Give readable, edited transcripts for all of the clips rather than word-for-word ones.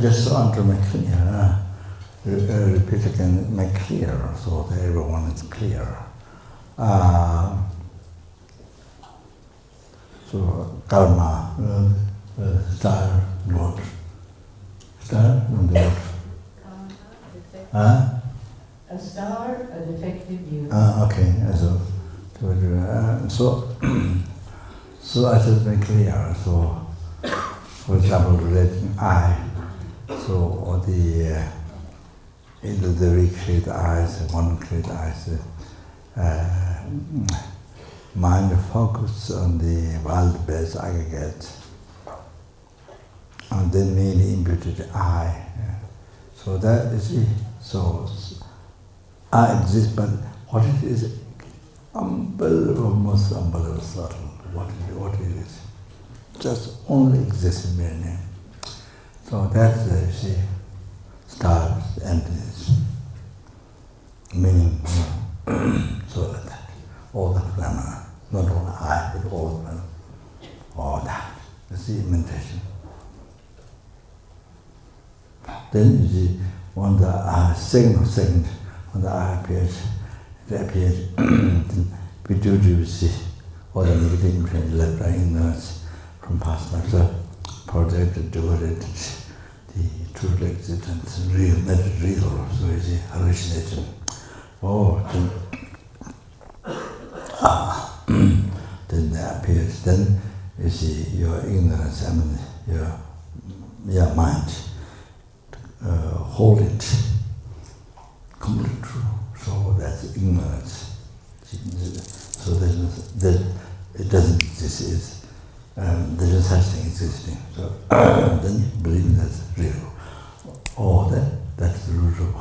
just want to make clear, repeat again, make clear, so that everyone is clear. So, karma, star, what? Star, and what? A star, a defective view. Okay, so I just make clear. So, for example, relating I. So, or either the recreate eyes, one create eyes, mind focus on the world-based aggregate, and then merely imputed I. So that is it. So I exist, but what it is, unbelievable, most unbelievable subtle. What it is, just only exists in mere name. So that's the, you see, stars, emptiness, meaning, so like that. All the phenomena, not only I, but all the phenomena, all that. You see, meditation. Then you see, when the second, when the eye appears, it appears, we do see all the negative imprints left by ignorance from past life. So projected, devoted, the true existence, real, that is real, so you see, hallucination. Oh, then that appears, then you see your ignorance, I mean, your mind, hold it completely true. So that's ignorance. So it doesn't exist. There's no such thing existing. So then you believe that's real. Or that's the root of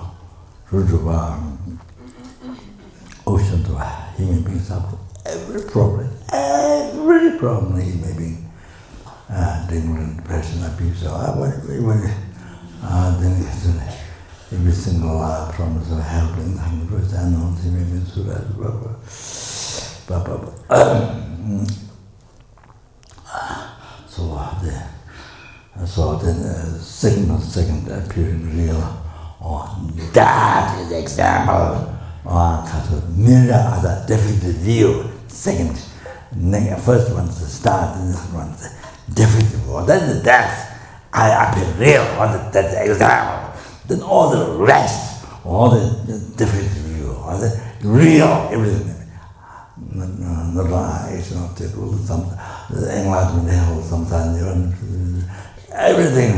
ocean to human beings have every problem human being, depression, abuse, then every single promise of helping 100% animals, human beings, so then second appearing real, or that is example, or mirror as a defective view. Second, first one's the start, and the second one's the defective, or then the death. I appear real, or that's the example. Then all the rest, all the defective view, all the real, everything. It's not typical, the enlightenment hell, sometimes everything,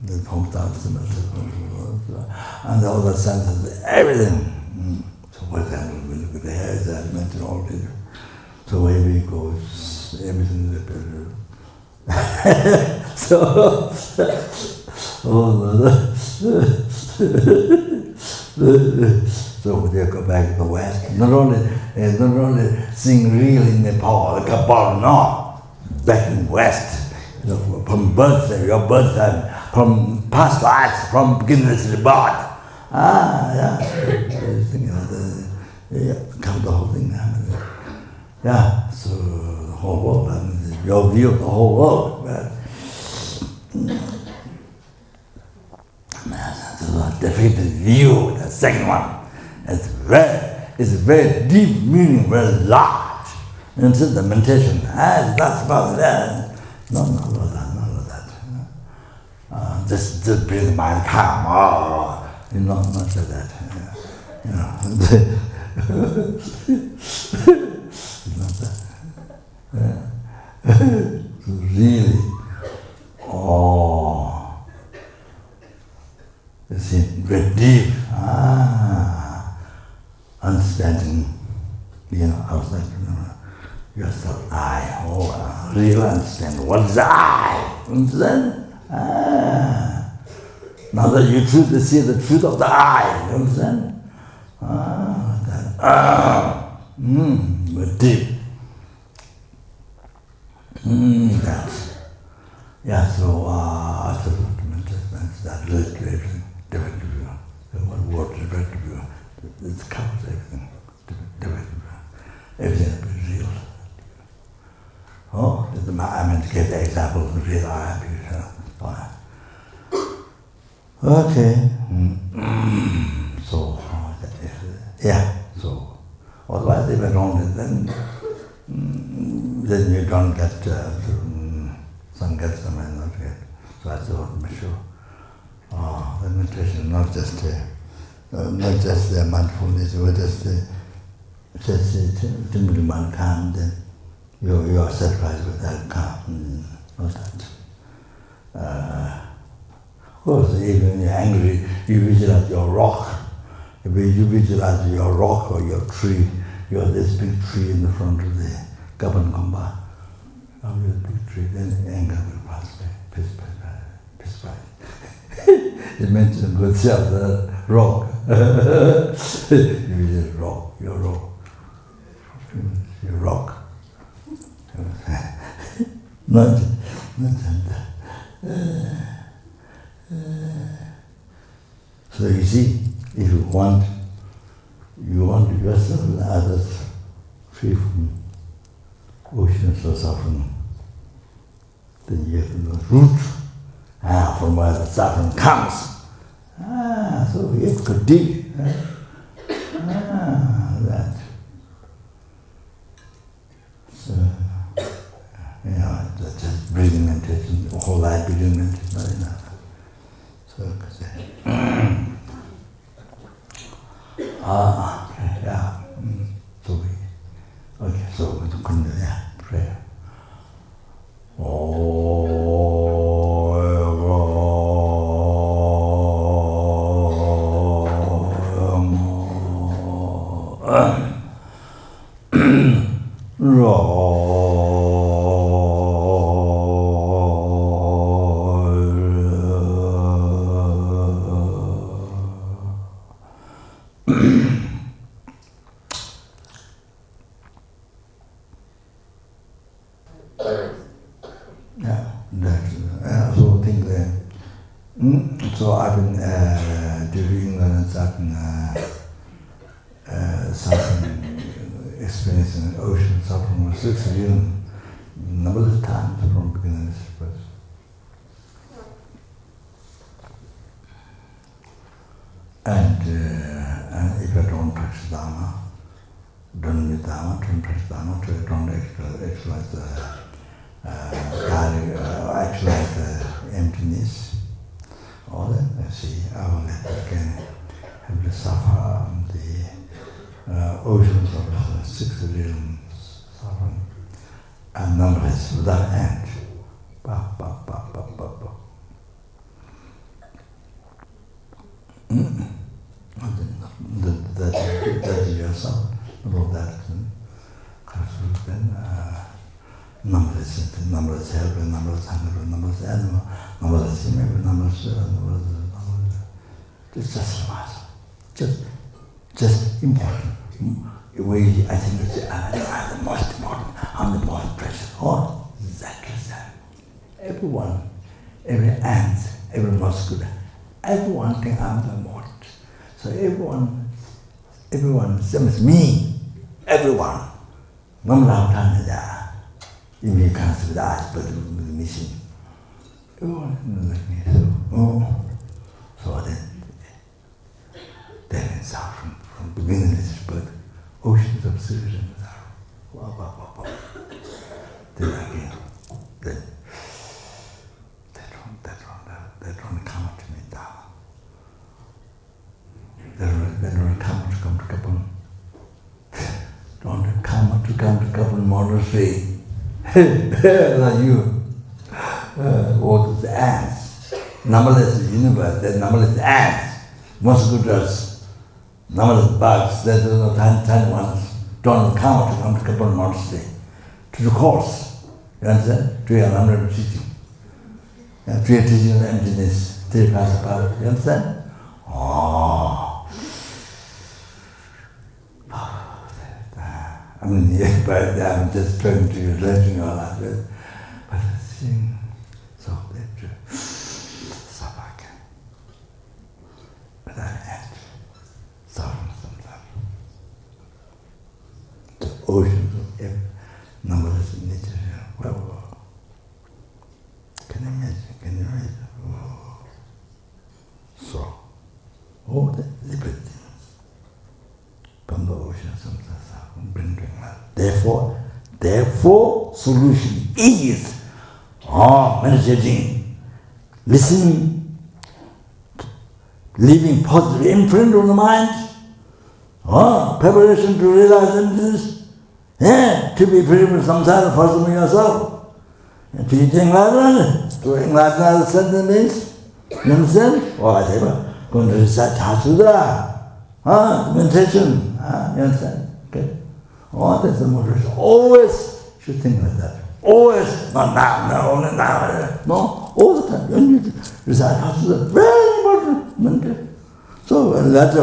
the hometown, and all the senses, everything. So for example, we look at the hair, as I mentioned already. So wherever it goes, everything is appears. So they go back to the West. Not only seeing real in Nepal, Kopan, no, back in West, from birth, your birth, from past lives, from beginning to the birth. Come the whole thing. Yeah, so the whole world, your view of the whole world. The definitive view, the second one, it's very deep meaning, very large. And it's the meditation. That's about that. Not about that. Just bring the mind calm. Not like that. Not that. Really, you see, very deep, understanding, outside, yourself, I, really understand what is I, understand? Now that you truly see the truth of the I, you understand? Very deep. So that relates to everything, defective view. The one word, defective view, it covers everything, defective view. Everything is real. I meant to give the example of the real I. Okay. So, yeah. So, otherwise, if I don't, then you don't get some get, some may not get. So I thought, be sure. The meditation not just the mindfulness, or just simply mind calm. Then you are satisfied with that calm. Not that. Of course, even when you're angry, you visualize your rock. If you visualize your rock or your tree, you have this big tree in the front of the Kopan Kompa. Of this big tree, then anger will pass away. Peace. It mentions good self, the rock. You visualize rock, your rock. Your rock. Not so you see, if you want yourself and others free from oceans of suffering, then you have to know root from where the suffering comes. So you have to dig. That. So, that's just breathing meditation, the whole life breathing meditation, not enough. So, yeah. So we continue, prayer. So I've been during ignorance, I've been suffering, experiencing ocean suffering for 6 years, numberless times from beginning to this. And if I don't practice dharma, don't practice dharma, don't actualize the emptiness. All that, I will have to suffer the oceans of 6 billion suffering and numberless without end. That is yourself, about that. Then numberless help, numberless hunger, numberless animal, numberless human, numberless. It's just just important. I think it's I'm the most important. I'm the most precious. Oh, exactly that. Everyone, every ant, every mosquito, everyone think I'm the most. So everyone, same as me. Everyone. One long time is that. You may can't with eyes, but with missing. Everyone like me. So then it's out from beginning of this birth, oceans of citizens are. Then again, then they don't come to me down. They don't come to Kopan. Don't come to Kopan monastery. Like you. Or the ants. Numberless universe, there's numberless ants. Mosquitoes, numberless bugs, there's no tiny ones. Don't come to Kopan monastery. To the course. You understand? To your lamrim teaching. To your teaching of emptiness, purifies about. You understand? I mean, but I'm just trying to letting all of it. But the thing, so that suffer again. But I had suffering sometimes. The oceans of numberless nature. Well, can you imagine? Therefore, solution is meditating, listening, leaving positive imprint on the mind, preparation to realize emptiness, to be free from samsara, first of yourself, and to enlightenment, to enlighten other sentient beings. You understand? Whatever. Going to recite Sudra, meditation. You understand? Okay? That's the motivation. Always should think like that. Always, not now, no, only now. No, all the time. You need to recite Sudra. Very important. Meditation. So later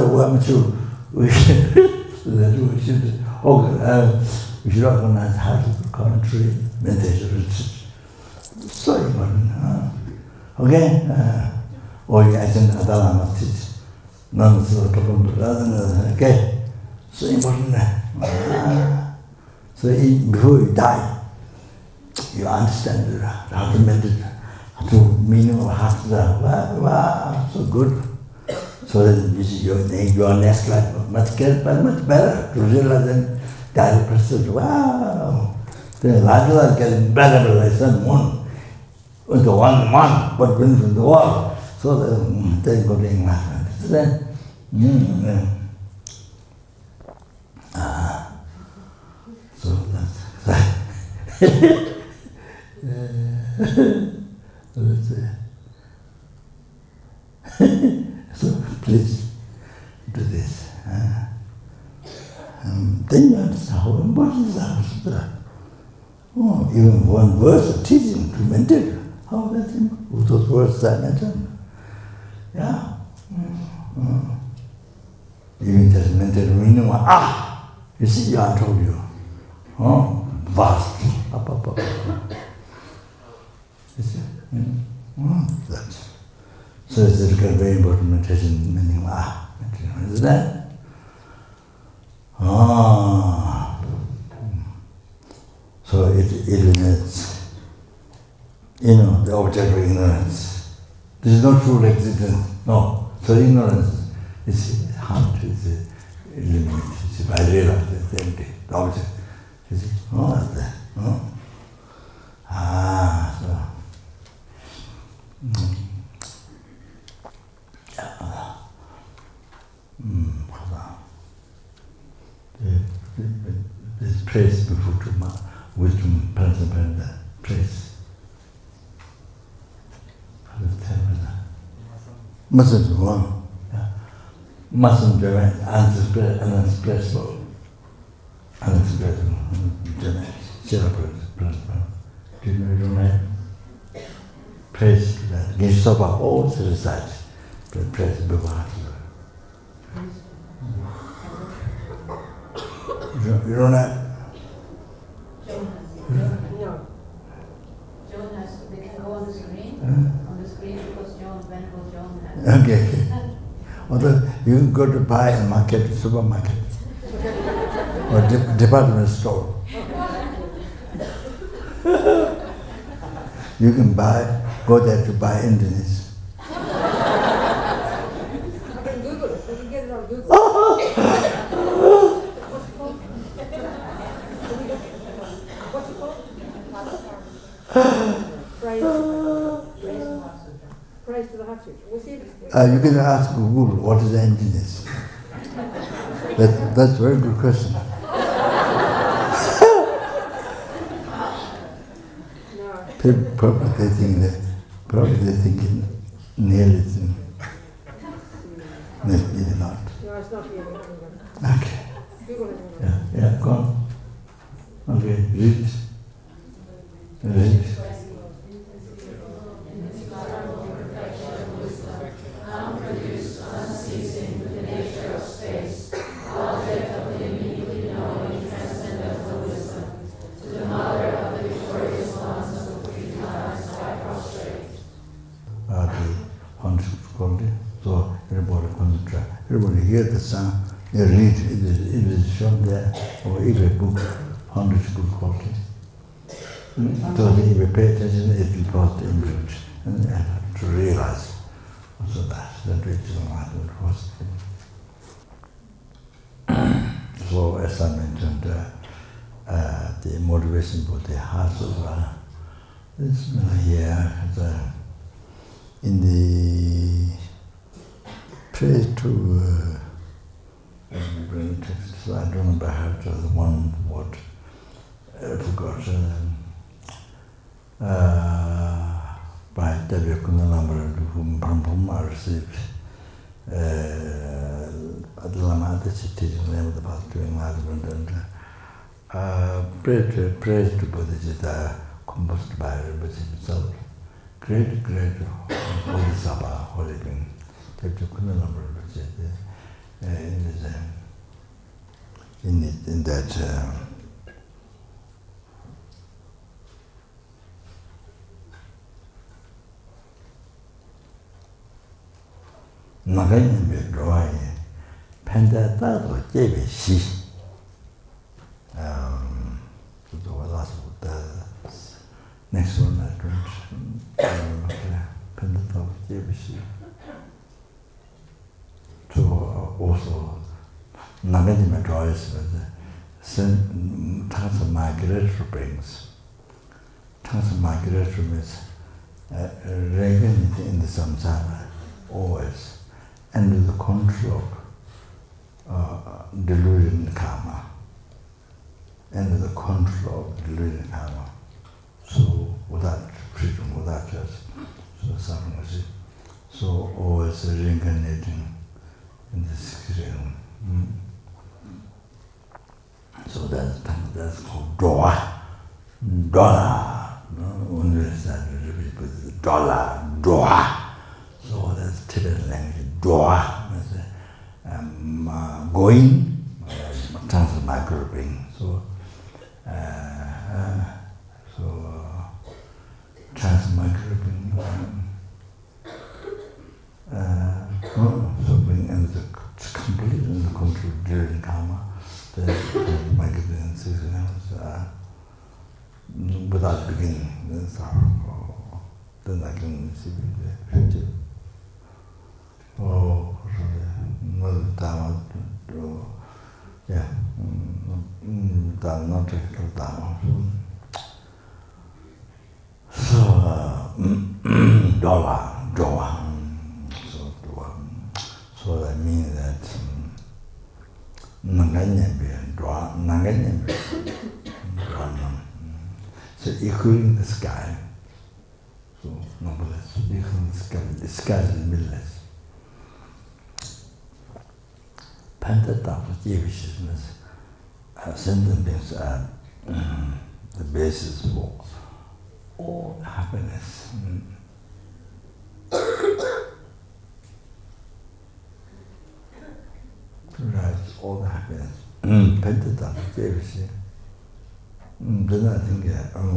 we should organize Hatha commentary, meditation retreat. So important. Okay? I think Adala must teach. None of the Kopan, okay? So important. So before you die, you understand how to meditate, how to meaning of Hatha. Wow, so good. So that this is your next life much better to realize and die precepts. Wow! The life is getting better like sun, moon. With the one, what brings from the world. So that they go to enlightenment. Then, so so please do this. Then you understand how important is Sutra. Even one verse of teaching to meditate. How that's important. Those words I mentioned. Yeah. Even just meditate meaning, you see, I told you. Vast. Up. You see? That's. So it's a very important meditation meaning, meditation. Is that? So it eliminates, the object of ignorance. There is no true existence. No. So ignorance is harmed, is eliminated. If I realize it's empty, the object. You see? That's that. So. This praise before to wisdom, present, praise. Mustn't one. Mustn't prevent unexpressible. Unexpressible. Do you know that? Praise that. Ginsoba always recites. Praise before. You don't have? No. John has, they can go on the screen. On the screen because John has. Okay. Although you can go to buy a market, supermarket, or department store. You can go there to buy emptiness. I can Google it. I can get it on Google. Price to the refuge. We'll see if it's You can ask Google, what is emptiness? That's a very good question. Probably they think nihilism. Maybe not. No, it's not here. Okay. Google it. Yeah, go on. Okay, read. So everybody concentrate. Everybody hear the sound. They read. It is shown there. Or if a book, 100 good quality. So if you pay attention, it will cause the imprint. And you have to realize also that which is enlightenment first. So as I mentioned, the motivation for the heart as well. This here, in the praise to bring text, I don't remember how to the one word I forgot. By W. Kunalambra, whom I received at the Lama, that's the name of the path to enlightenment, and praise to Bodhichitta, composed by Rinpoche himself. Great Bodhisattva, holy being, W. Kunalambra, in that Mahayana drawing Panda Tado Jebe Shi. The next one I don't Panda Tado Jebe Shi. So also Mahayana drawings with transmigratory beings. Transmigratory means reigning in the samsara always under the control of delusion karma, under the control of delusion karma. So without freedom, without just suffering, so always reincarnating in this realm. So that's called dollar. Dollar. So that's Tibetan language. Going, transmigratory. So transmigratory. So being in the complete in the control during karma, the transmigratory systems without beginning, then I can see the future. Oh, no dharma, yeah, not technical dharma. So, dollar, so that means that so equaling the sky, so numberless, equaling the sky is limitless. Pentatattva Jivishis, sentient beings are the basis for all happiness. Provides all the happiness. Pentatattva Jivishis. Then I think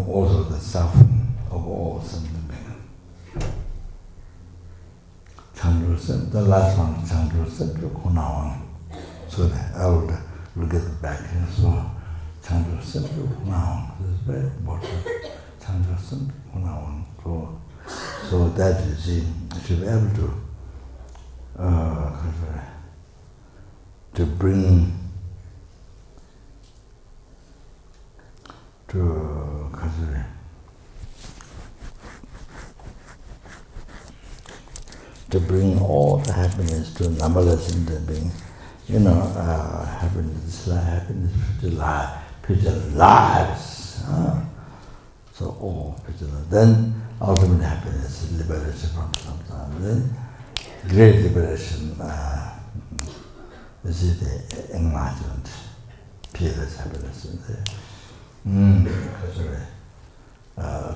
also the suffering of all sentient beings. Chandra, the last one, Chandra, Kunawang. So I would look at the back here. So Chandra Simple Kunawang. This is very important. Chandra Simple Kunawang. So that you see, should be able to bring to bring all the happiness to numberless in the being. Happiness, future lives. So all future lives. Then ultimate happiness, liberation from samsara. Then great liberation, this is the enlightenment, purifies happiness.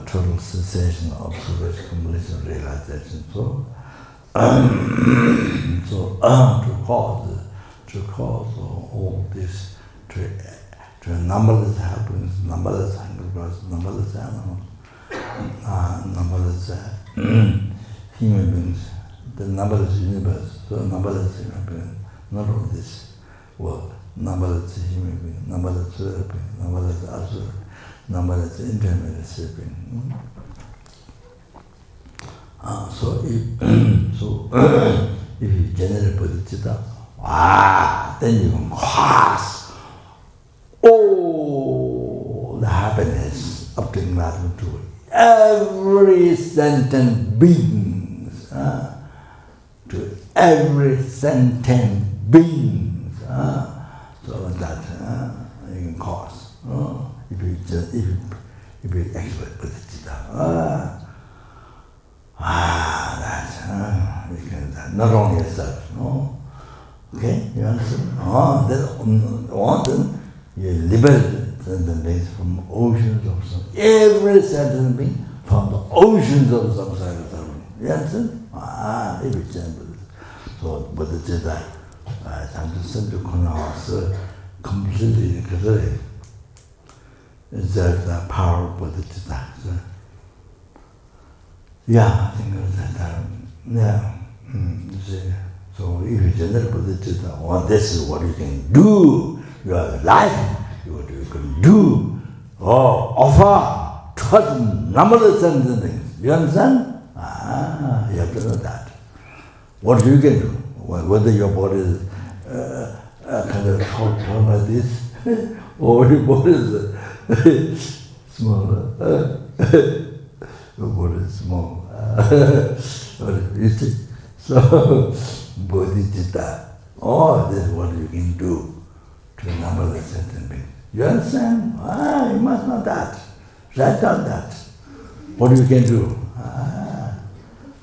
Total cessation, observation, completion, realization. To cause all this, to numberless happiness, numberless aggregates, numberless animals, numberless human beings, the numberless universe, so numberless human beings, not only this world, numberless human beings, numberless spirit beings, numberless asura, numberless intermediate beings. So if you generate bodhicitta, then you can cross all enlightenment to every sentient beings, to every sentient beings, so that you can cause. If you actually Bodhichitta, you can not only yourself, no. Okay, you understand? Then you liberate sentient beings from oceans of samsara. Every sentient being from the oceans of samsara. You understand? Every sentient. So Bodhichitta, completely exert the power of Bodhichitta. So, yeah, I think that. You see. So if you generate Bodhichitta, this is what you can do. Your life, what you can do, offer towards numberless things. You understand? You have to know that. What you can do, whether your body is kind of tall like this, or your body is smaller. Your body is small. You see? So, Bodhichitta, this is what you can do to numberless sentient beings. You understand? You must know that. Write down that. What you can do.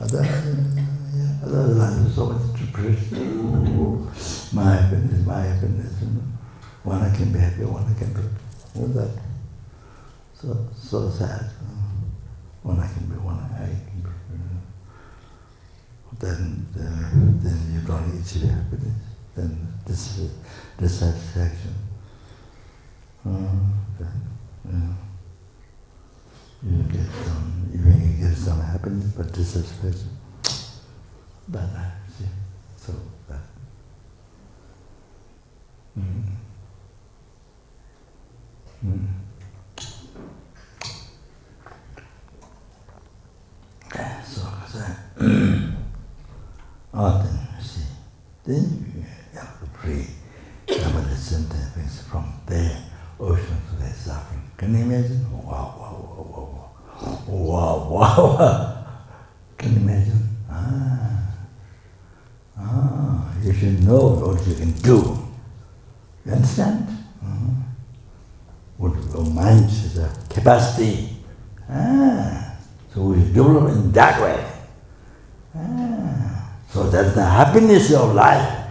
Otherwise, so much depression. My happiness. One I can be happy, one I can be happy. All that. So sad. One I can be, one I can be. Then you don't achieve happiness. Then dissatisfaction. You get some happiness, but dissatisfaction. Bad, see. So bad. Then you see, then you have to free numberless sentient beings from their oceans of their suffering. Can you imagine? Wow. Can you imagine? You should know what you can do. You understand? What your mind is a capacity. So we develop in that way. So that's the happiness of life.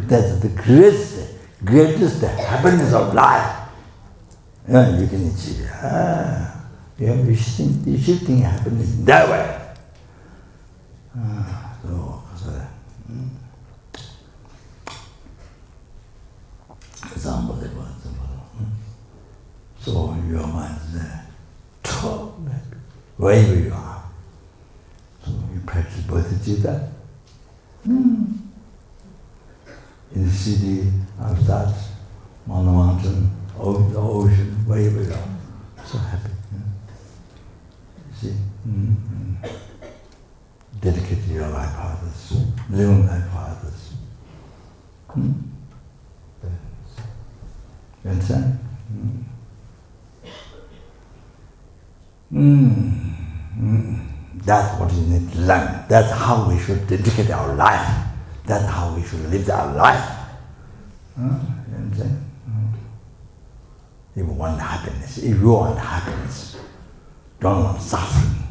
That's the greatest happiness of life. You can achieve. You should think happiness that way. So your mind is totally happy wherever you are. So you practice Bodhichitta. In the city, outside, on the mountain, over the ocean, wherever you are. So happy. You see? Dedicate your life for others. Live life for others. You understand? That's what you need to learn. That's how we should dedicate our life. That's how we should live our life. You understand? If you want happiness, don't want suffering.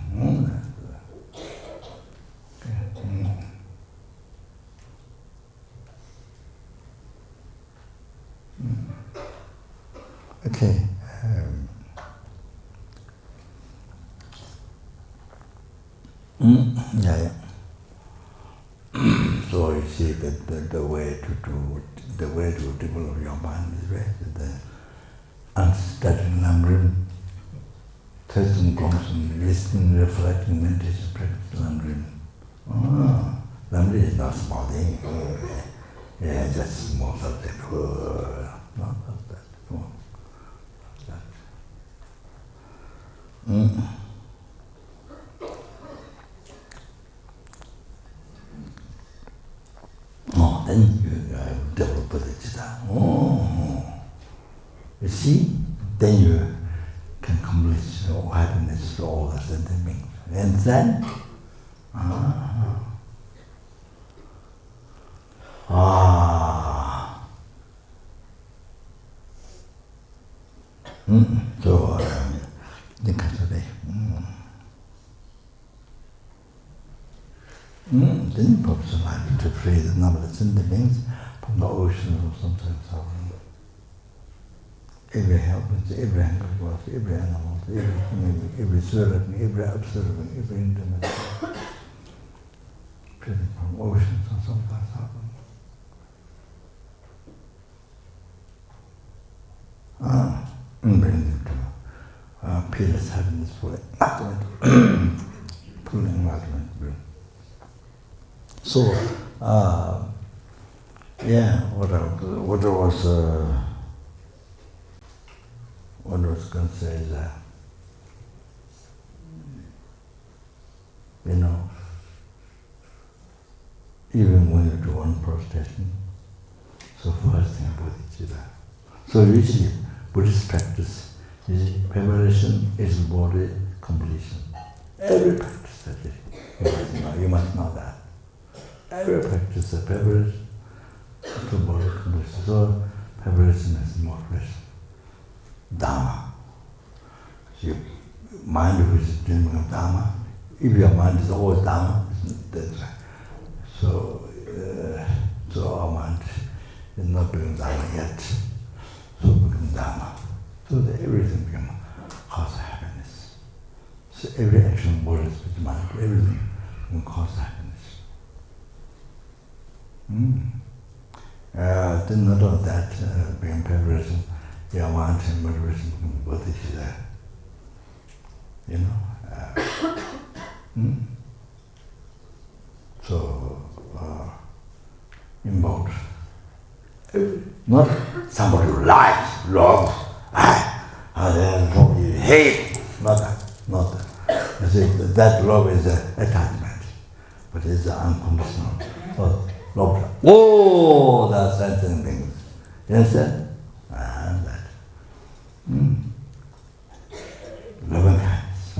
Okay. So you see that the way to develop your mind is right. The unstudied lamrim, testing, constant, listening, reflecting, meditation, practice lamrim. Lamrim is not small thing. Just small subject. Not that. Then you develop Bodhichitta. You see? Then you can complete your happiness. And then, so, the country. Didn't purpose of life to free the numberless beings from the ocean of sometimes suffering. Every helpless, every anger was, every animal, every human, every serving, every observing, every intimate, freedom from oceans of sometimes suffering. And bring them to peerless happiness for enlightenment, full enlightenment. So, what I was going to say is that, even when you do one prostration, so first thing Bodhichitta. So usually Buddhist practice is preparation is body completion. Every practice that you must know that. Every practice of preparation to body completion. So preparation is motivation. Dharma. Your mind which is dreaming of Dharma, if your mind is always Dharma, that's right. So our mind is not doing Dharma yet. So become Dharma. So that everything becomes cause happiness. So every action borders with the mind, everything can cause happiness. Then not all that become preparation, your mind and motivation become Bodhichitta. So involved. Not somebody who likes, loves, you hate. Not that. You see, that love is attachment, but it's unconditional. So, love. Oh, that's sentient things. You understand? And that. Loving kindness.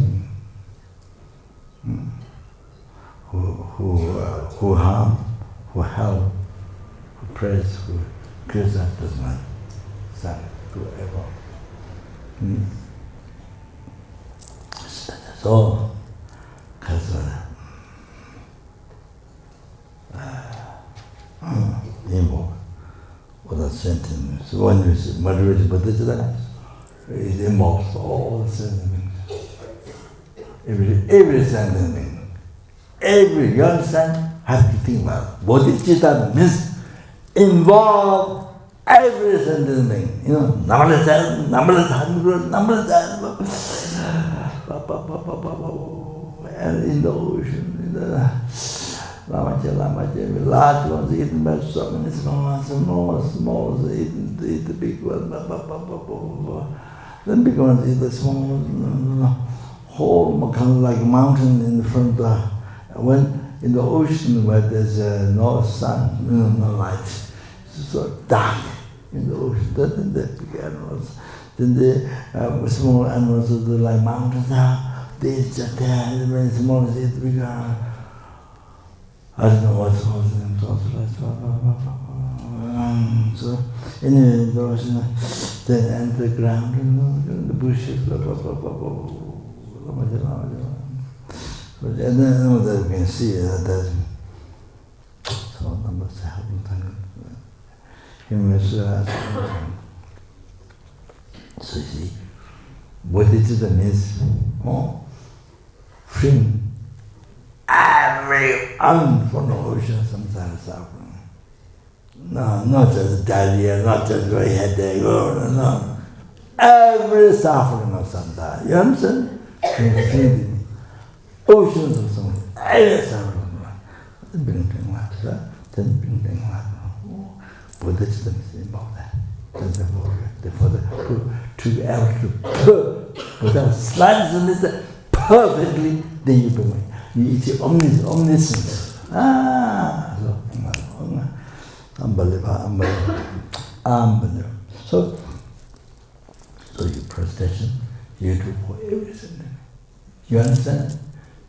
Who harm, who help, who praise, who criticize does not stand to ever. So, because involved with the sentient. So when you see moderated Bodhichitta, it involves all the sentient beings. Every sentient being. You understand? Have to think about it. Bodhichitta means involve every sentient being. Numberless, and in the ocean, in the Lamrim, large ones eaten by so many small ones eaten the big ones, then big ones eat the small ones, whole kind of like a mountain in front of when in the ocean where there's no sun, no light, it's so dark in the ocean. Then the big animals, then the small animals are like mountains now. They just there, the small ones eat the big animals. I don't know what's causing them. So anyway, the ocean, then enter the ground and the bushes, and then you can see that so numbers helping time. So you see, Bodhichitta means freeing every from the ocean samsara suffering. No, not just diarrhea, not just very headache, no. Every suffering of samsara. You understand? Freeing oceans of something, every suffering. Then bring Bodhichitta means involved that. To be able to without slightest perfectly, then you bring it. It's omniscience. Unbelievable. So you prostration, you do for everything. You understand?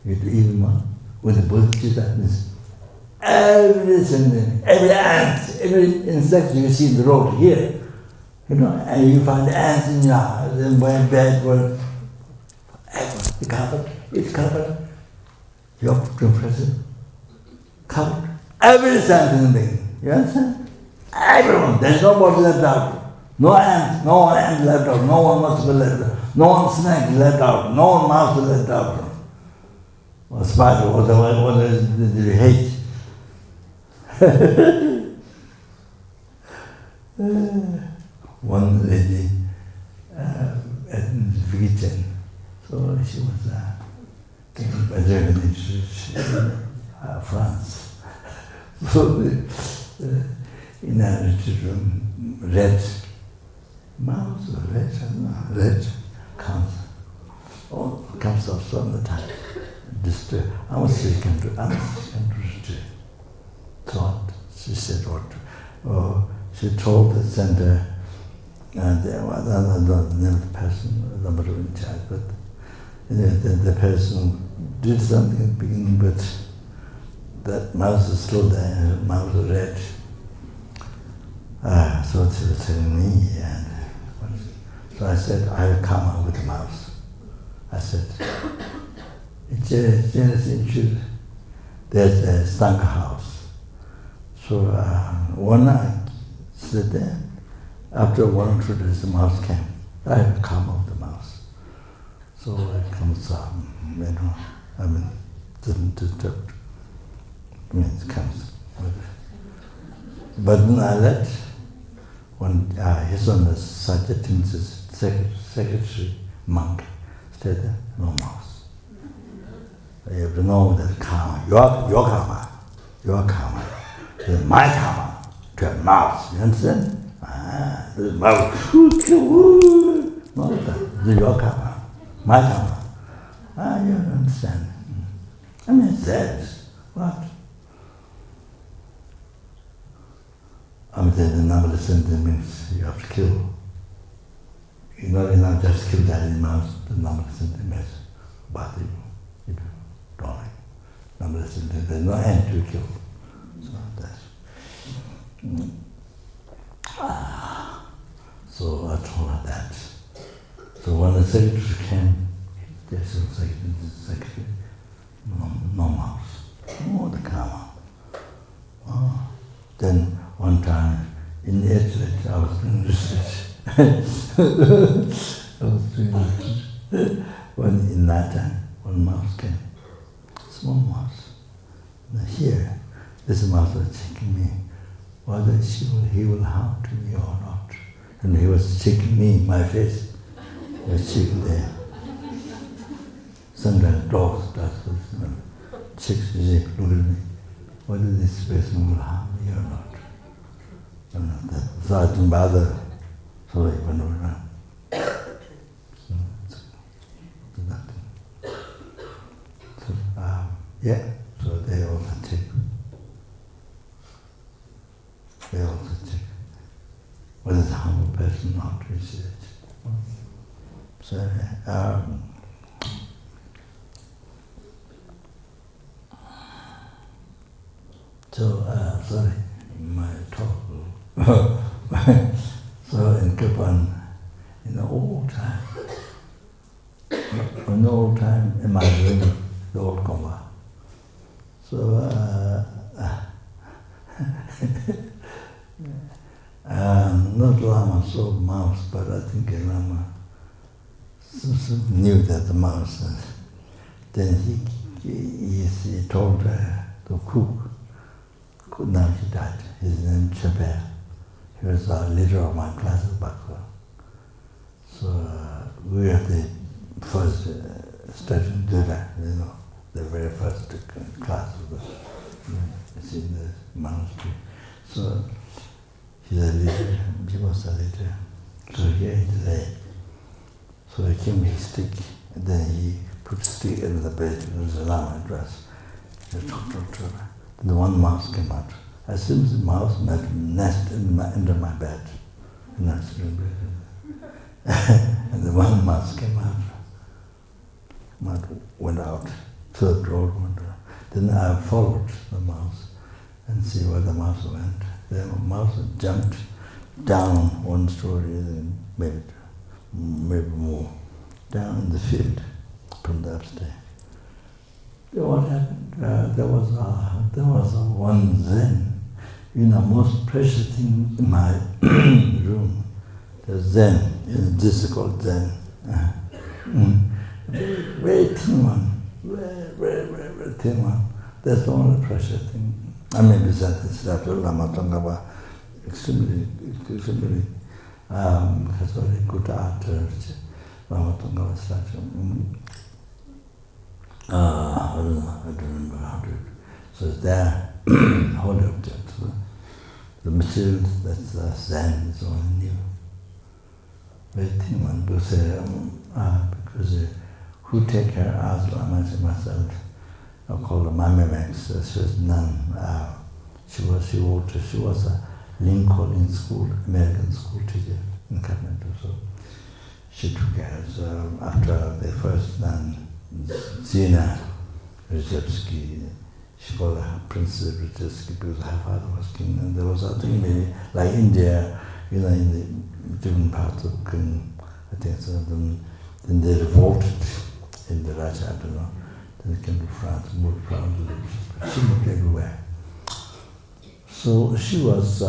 Even with the Bodhichitta, everything, every ant, every insect you see in the road here, and you find ants in your house, and when bed, it's covered. Your present, covered. Every sentient being, you understand? Everyone, there's nobody left out. No ant left out, no one mosquito left out, no one snake left out, no one mouse left out. Or spider, what did you hate? One lady at Vegan, so she was taken by Germany to France. So in a red mouse or red comes out from the time. I was taken to thought. She said she told the center, and I don't know the name of the person, the number in charge, but the person did something at the beginning, but that mouse is still there, mouse is red. So she was telling me, and so I said, I will come up with a mouse. I said, there's a sangha house. So one night, sit there. After 1 or 2 days, the mouse came. I had to come up with the mouse. So it comes, doesn't disturb. It comes. But then I let his son is suggesting secretary monk, stay there, no mouse. You have to know that karma, your karma, my karma, to have mouse, you understand? The mouse, not that, your karma, my karma. You understand. It says, what? The numberless means you have to kill. You not just kill that mouse, the numberless means body. Numberless, there's no end to kill. So that's. So I told her that. So when the secretary came, there's a secretary, no mouse, the karma. Then one time in Italy, I was doing research. In that time, one mouse came. Small mouse. Now here, this mouse was checking me, whether he will harm to me or not. And he was checking me, my face. He was checking there. Sometimes dogs does this, checks look at me, whether this person will harm me or not. So I didn't bother. So I went around. Nothing. So they also check. Whether it's a humble person or not, research. So, sorry, my talk. So in Kopan, in the old time, in my room, the old Koma. So, not Lama saw mouse, but I think a Lama knew that the mouse. Then he told her to cook. Now he died. His name Chepe. He was a leader of my class back then. So we were the first student to do that, the very first class of it's in the monastery. So he's a leader, he was a leader. So here he's there. So he came with his stick, and then he put the stick in the bed with the Lama dress. The one mouse came out. As soon as the mouse nested under my bed, and the one mouse came out. Mouse went out third road went. Then I followed the mouse and see where the mouse went. The mouse jumped down one story, then maybe more, down in the field from the upstairs. What happened? There was one Zen. You know, most precious thing in my room. The Zen. This is called Zen. Very thin one. Very thin one. That's the only precious thing. I mean, besides the statue of Lama Tsongkhapa, extremely very good artist, Lama Tsongkhapa statue. I don't remember how to. So it's there, holy object. So the material that's Zen is only new. Very thin one, because who take care of myself? I call her Mami Max. She was nun. She was a Lincoln school, American school teacher in Kathmandu. So she took care. So after the first nun, Zina Rizhevsky, she called her Princess Rizhevsky because her father was king. And there was other thing, maybe like India, you know, in the different parts of King, I think some of them, then they revolted in the Russia, I don't know. Then they came to France, moved around, she moved everywhere. So she was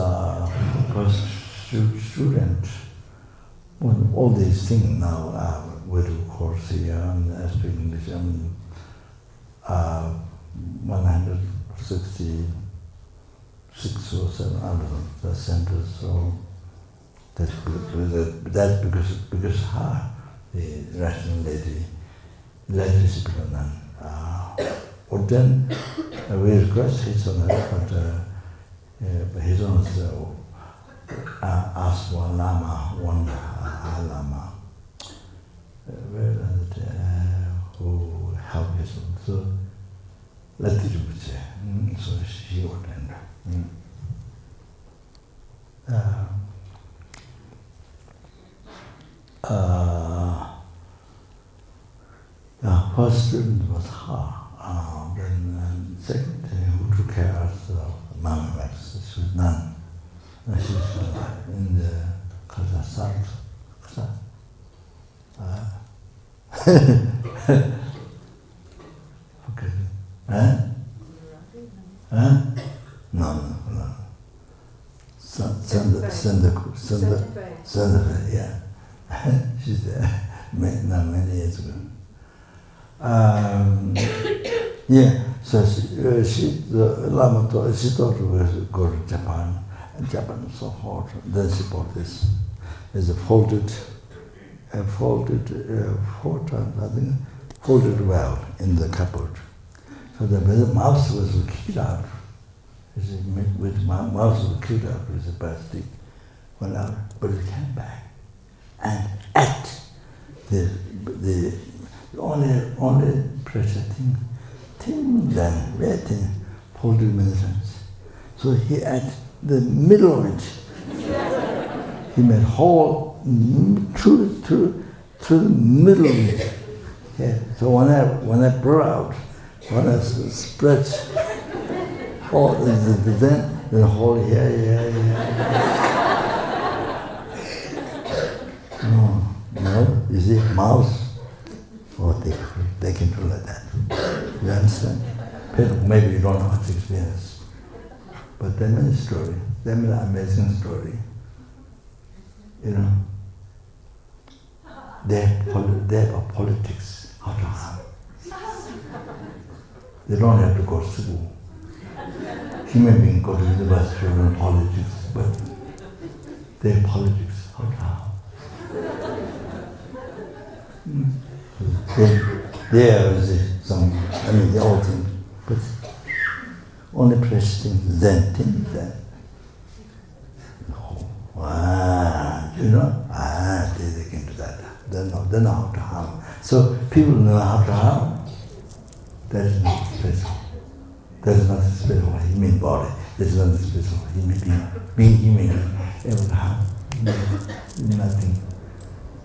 first student. Well, all these things now, we do course here, I speak English, 166 or 7, I don't know, the centers, so that's because her, the Russian lady, electricity nun. But then we request his honor, but his honor asked one lama, one lama, who helped his honor. So let it be said. So she ordained. First student was her. Then second, who took care of Mama Max, she was nun. She was in the Kazakhstan. Okay. No. Santa Fe, yeah. She's there many years ago. Yeah, so she thought we would go to Japan, and Japan was so hot. Then she bought this. It's a folded 4 times, I think, folded well in the cupboard. So that when the mouse was kicked out, with mouse was kicked out with a plastic, went out, but it came back. And at the only pressure thing, then very thin, folded many times. So he at the middle of it, he made hole through the middle of it. Yeah. So when I brought out, when I spread, the hole here. No, you see, mouse. Oh, they can do like that. You understand? Maybe you don't know what experience. But they made a story. They made an amazing story. You know? They have politics, how to harm. They don't have to go to school. Human beings go to university to learn politics, but they have politics, how to harm. There is some, the old thing, but only precious thing, Zen. You know, they can do that. They know how to harm. So people know how to harm. That is not special. That is not special for human body. That is not special for human being. Being human, able to harm. Nothing.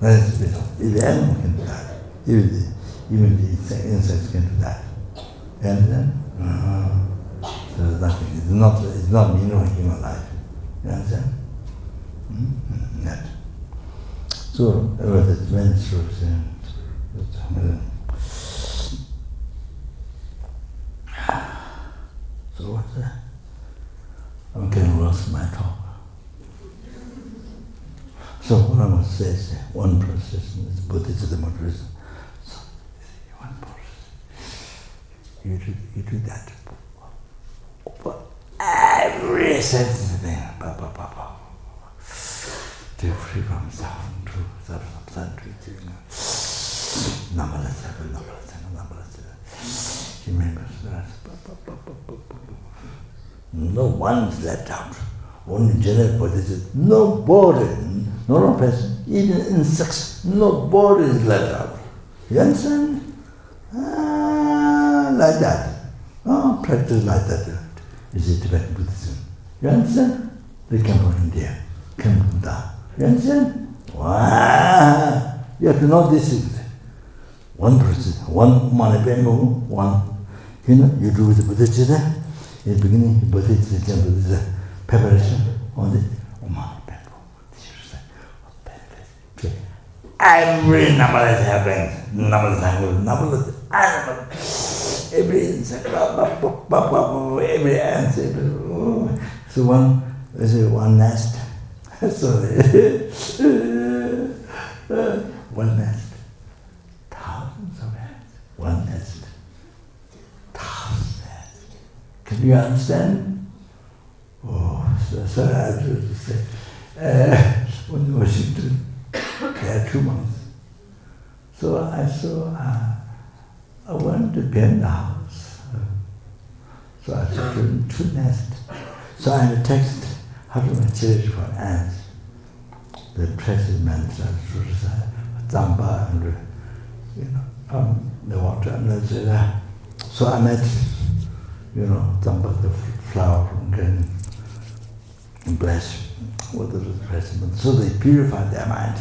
That is special. If the animal can do that, even the insects can do that. And then, so nothing. It's not meaning of human life. You understand? That. So, it's very true. So what's that? I'm getting lost in my talk. So what I must say is one process is Bodhichitta moderation. So one process. You do that for every sensitive thing. To free from suffering, to numberless. Remember that. No one's left out. Only general Bodhichitta. No burden, no person, even insects, no burden is left out. You understand? Like that. Practice like that. Is it Tibetan Buddhism? You understand? They come from India, come from Dharma. You understand? Wow! You have to know this is one process, one manipemu, one. You do the Bodhichitta. In the beginning, Bodhichitta preparation on the manipemu. Every numberless happens, numberless animal, every insect, every ant. So one nest. So one nest, thousands of ants. One nest, thousands of ants. Can you understand? So I have to say, when Washington, there are 2 months. So I went to build the house. So I took 2 nests. So I had a text. How to make charity for ants? The precepts, Zamba, and the water, and LZR. So I met, Zamba, the flower from Green, and bless with the precepts. So they purify their mind,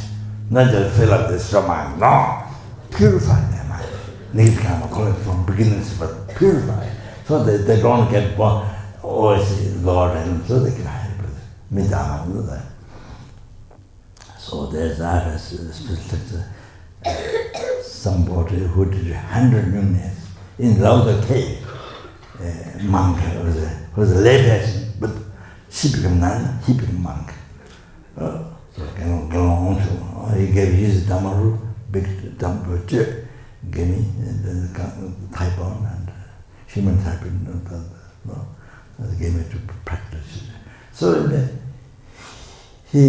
not just fill up their stomach. No, purify their mind. Need kind of call it from beginners, but purify. So they don't get born. It's Lord, and so they can help with Midama, that. So there's that somebody who did 100 units in Lauda cave, monk, was a lay person, but she became nun, he became monk. So can go on to, he gave his Dhamma, big Dhamma, gave me the type on and human type they gave me to practice. So he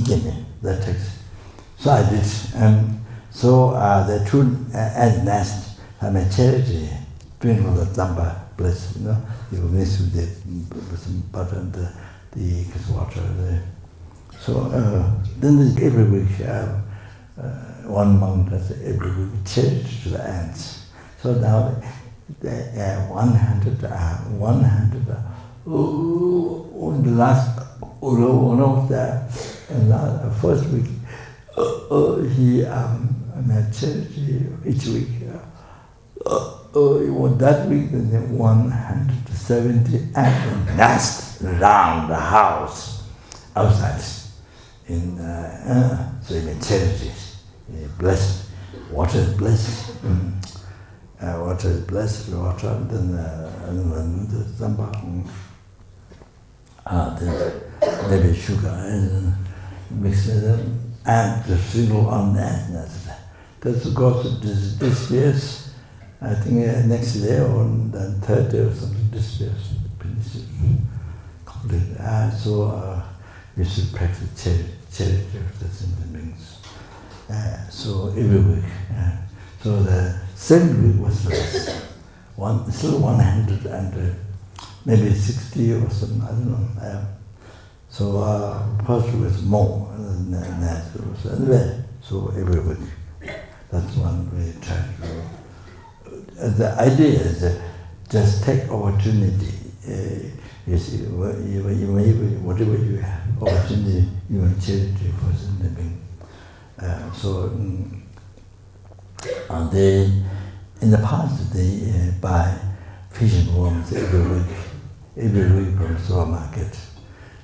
gave me that text. So I did. So the 2 ant nest, I made charity, doing all the Zamba bliss, you mix with some butter and the water. So then every week, one monk does every week charity to the ants. So now, 100, on the last, one of the first week, he made charity each week. That week, then 170 ants nest around the house, outside. So he made charity. He blessed, water is blessed. Water is blessed, water, and then the Zamba, then maybe sugar, and mix it up, and the single on the ant nest. That's got disappears, I think next day or the 3rd day or something, disappears, complete. So we should practice charity of the simple beings. So every week. So the second week was less. Still 100 and maybe 60 or something, I don't know. So first week was more than that. Anyway, so every week. That's one way to try to do. The idea is just take opportunity. You see, whatever you have, opportunity, you want charity for something. And they, in the past, they buy fishing worms every week from the supermarket,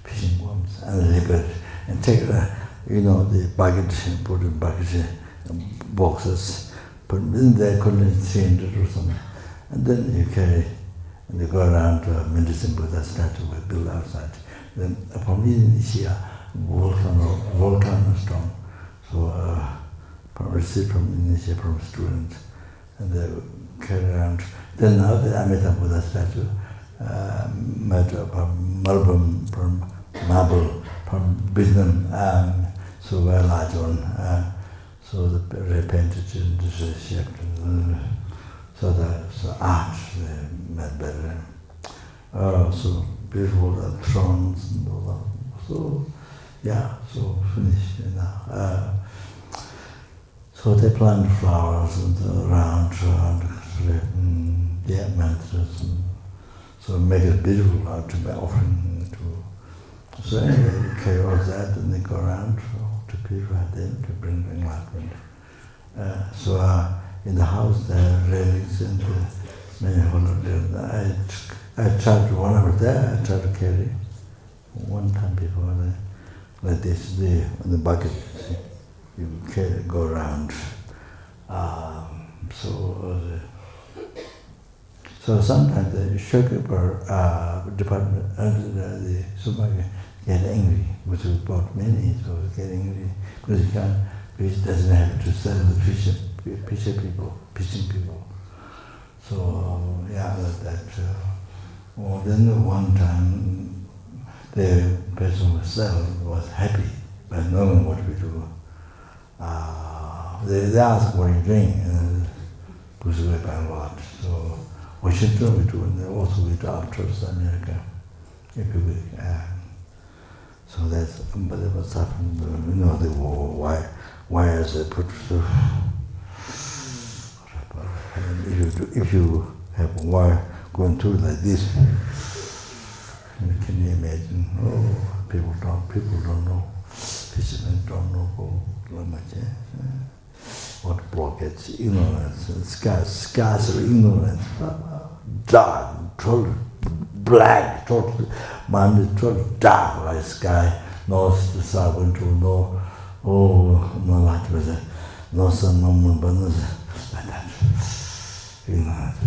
fishing worms and liberate, and take the bucket, put in bucket boxes, put in there, couldn't change it or something, and then you carry, and they go around to a medicine Buddha statue we build outside. Then from Indonesia, volcano stone, so from receipt from Indonesia from students, and they carry around. Then now I met a Buddha statue, made from Melbourne, from marble, from Vietnam, so very large one. So they painted in this shape. So that's art they made better. So beautiful thrones and all that. So yeah, so finished now. So they plant flowers and around mantras, and so make it beautiful ultimate offering to. So anyway, they carry all that and they go around to purify them, to bring enlightenment. In the house there are railings and many holidays. I tried to, when I was there, I tried to carry one time before, like this, on the bucket, you carry, go around. So sometimes the shopkeeper department, the supermarket, get angry because we bought many, so we get angry because he doesn't have to sell the fishing people. So then one time the person who sell was happy by knowing what we do. They asked what are you doing, and because we buy a lot. So what should we do? And also we do after America every week. So that's, but it was happening, the war, wires they put through. If you have a wire going through like this, can you imagine? Oh, people don't know. Fishermen don't know what blockades, ignorance, scarce ignorance, dark, total black, total mind, total dark like sky, north to south, into no light with it, no sun, no moon, but no like that. Ignorance.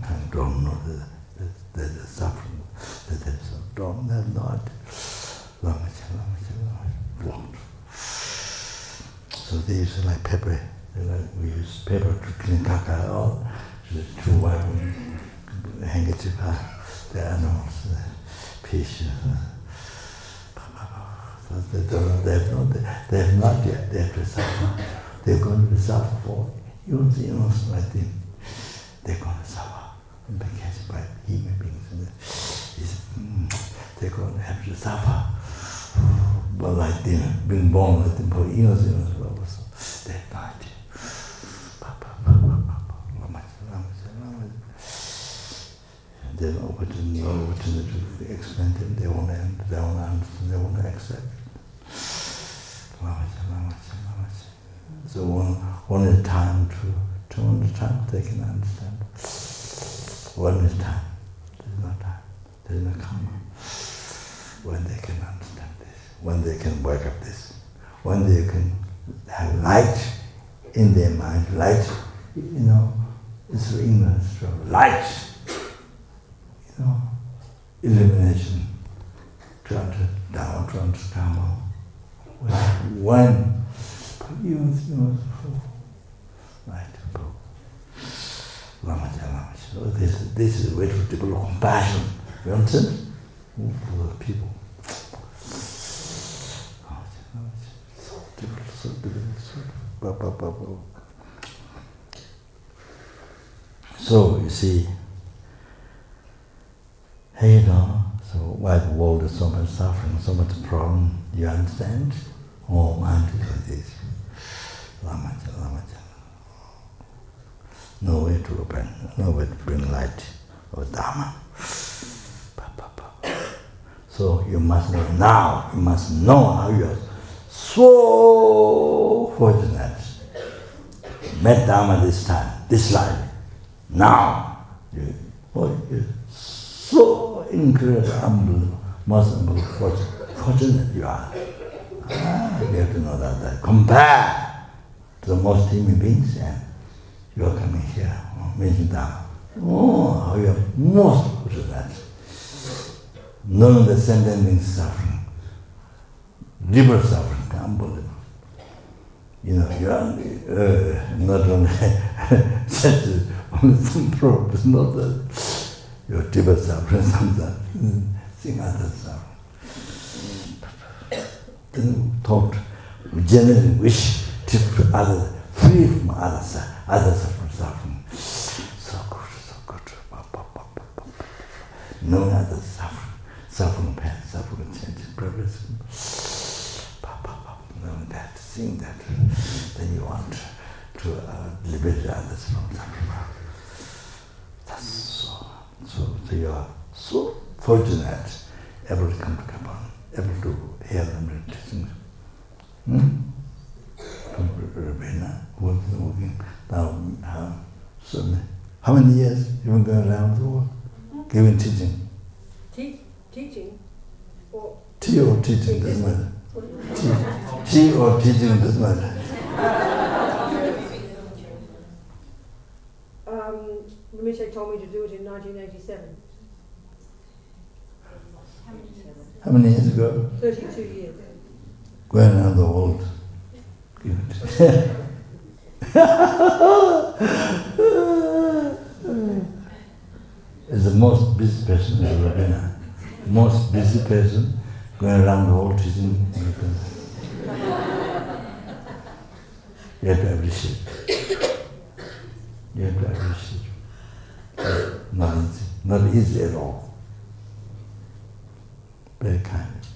And don't know that the suffering, that there's don't have not blocked. So they use like pepper, we use pepper to clean caca out, to wipe handkerchief, the animals, the fish. They have not yet, they have to suffer. They're going to suffer for even the innocent like them. They're going to suffer because by human beings. They're going to have to suffer. But like them, being born like them, for innocent they have no idea. They have opportunity to explain to them, they won't understand, they won't accept. So one is time to understand, they can understand. One is time, there's no time, there's no karma. When they can understand this, when they can work up this, when they can have light in their mind, light, it's ignorance, light, illumination, down, karma. When right, so this is a way to develop compassion, you understand? For the people. So difficult. So you see, so why the world is so much suffering, so much problem, you understand? Oh, mind is like this. No way to open, no way to bring light or dharma. So you must know now, you must know how you are so fortunate met Dharma this time, this life. Now, you're so incredible, unbelievable, most unbelievable, fortunate you are. You have to know that. Compare to the most human beings, and you are coming here, meeting Dharma. Oh, how you are most fortunate. Knowing the sentient beings suffering, liberate suffering, unbelievable. You know, you are not only only some problems, not that your liberate suffering, sometimes seeing others suffering. Then thought, we generally wish to put others free from others from suffering. So good. Knowing others suffering pain, suffering change, progress. Knowing that, seeing that, then you want to liberate others from suffering. That's so you are so fortunate, able to come to Kopan, able to hear the meditation. Ravina, working now, so how many years you been going around the world, giving teaching? Teaching? Or Tea or teaching, doesn't matter. Tea or teaching, doesn't matter. Rinpoche told me to do it in 1987. How many years ago? 32 years. Going around the world. Is the most busy person in Ravina. Most busy person going around the world teaching. You have to appreciate. You have to appreciate. Not easy at all. Very kind.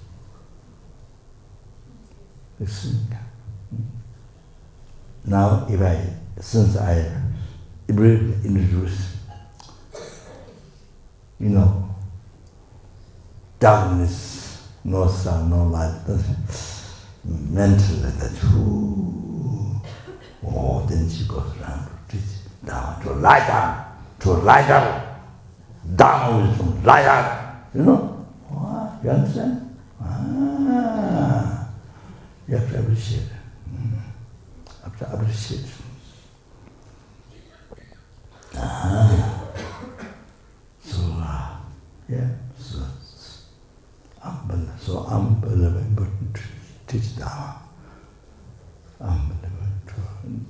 Now, since I briefly introduce, darkness, no sun, no light, mentally that, then she goes around to teach Dharma, to light up, Dharma wisdom, light up, you understand? You have to appreciate it. Have to appreciate it. So unbelievable important to teach Dharma. Unbelievable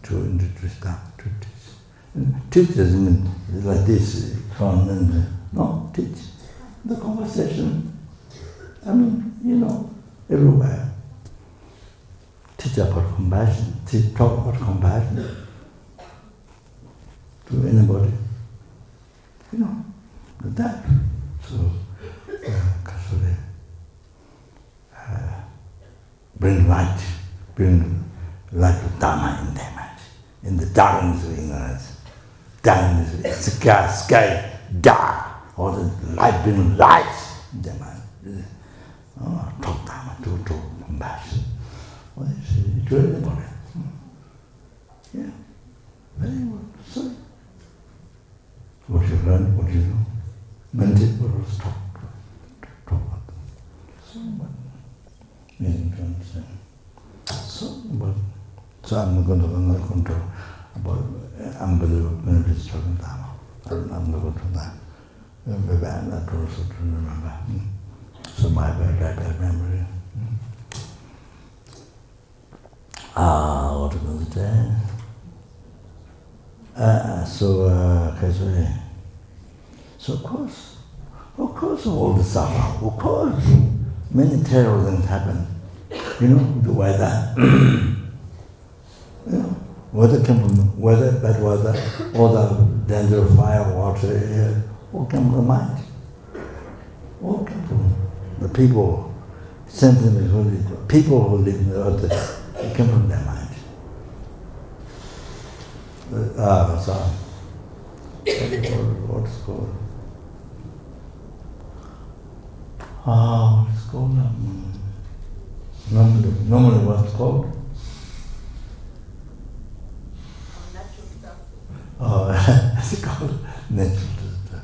to introduce Dharma, to teach. Teach doesn't mean like this, no, teach. The conversation, everywhere. Teach about compassion, talk about compassion to anybody. That. So, bring light to Dharma in their mind, in the darkness of ignorance. Darkness, sky, dark, or the light bring light in their mind. Talk Dharma, to compassion. To anybody. Yeah, very good. So, what you learn, what you know, meditate, but also talk about them. So, amazing to understand. So I'm going to about unbelievable benefits talking Dharma. I'm not going to that. Maybe I'm not also to remember. So my bad memory. What was it? So of course all the sangha, of course, many terrible things happen. The weather, weather come from weather, bad weather, all the danger of fire, water, air, all come from the mind. All come from the people, sentient people who live in the earth, they come from their mind. What's called? What's called? Normally what's called? It's called natural system.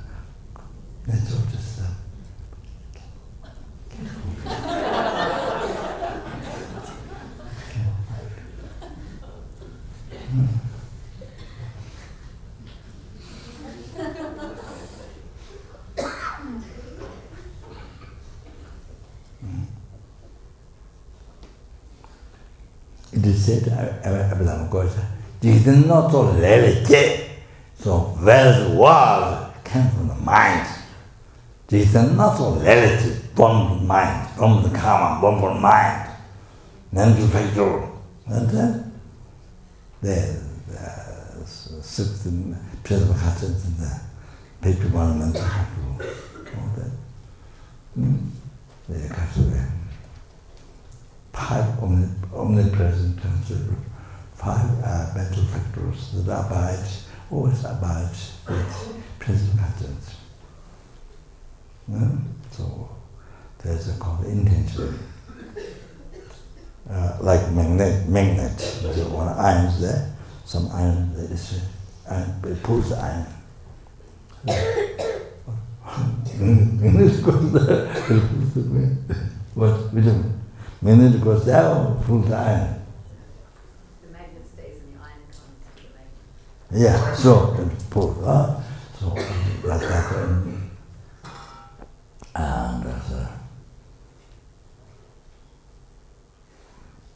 It is said, of course, this is not so reality. So where the world came from the mind. This is not so reality, born from the mind, from the karma, born from the mind. Non-defective. And then the sixth principle concepts in the page 1 and 2. All that. The Kasura. 5 omnipresent consider 5 mental factors that abide, always abide with present concepts. So there's a called intention. Like magnet, there's one iron there, some iron that is it pulls the iron. Magnet goes there, what? Magnet goes down, pulls the iron. The magnet stays and the iron comes to the magnet. Yeah, so it pulls up, so like that.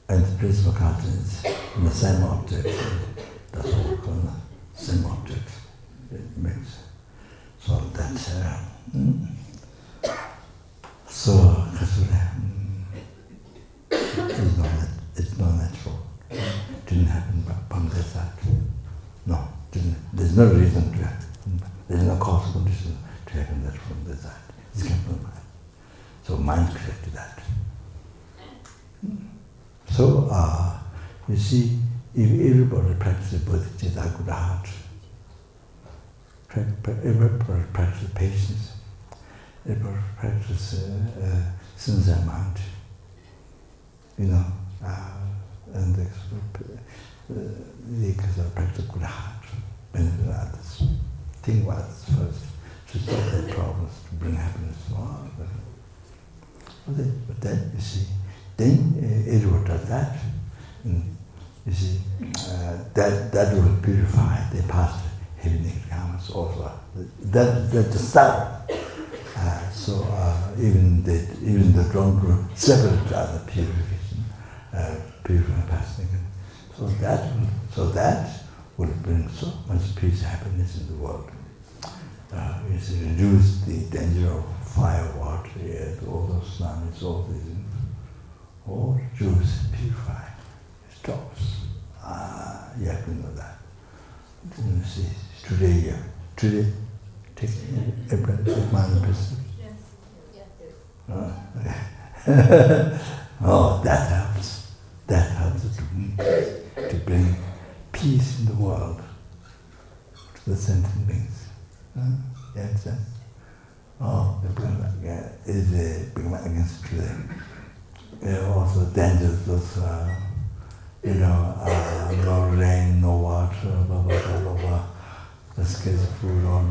And the principal consciousness in the same object, that's what we call the same object. It makes so that's so it's not natural. It didn't happen from their side. No, there's no reason to happen. There's no cause condition to happen that from their side. It came from the mind. So mind created that. So, you see, if everybody practices Bodhichitta, good heart, everybody practices patience, everybody practices sincere mind, and they practice good heart, benefit others, think about others first, to solve their problems, to bring happiness to all. But then, you see, then everyone does that. You see, that will purify the past heavy negative karmas also. That's the start. So even the drone group separate other purification, purifying past negative. So that will bring so much peace and happiness in the world. You see, reduce the danger of fire, water, air, all those tsunamis, all these things. All reduce, purify, stops. You have to know that. You see, today, take my precepts. Yes. Oh, that helps. That helps to bring peace in the world to the sentient beings. You understand? Oh, is becoming against today. Also dangers of, no rain, no water, blah, blah, blah, blah, blah. The scarce food on,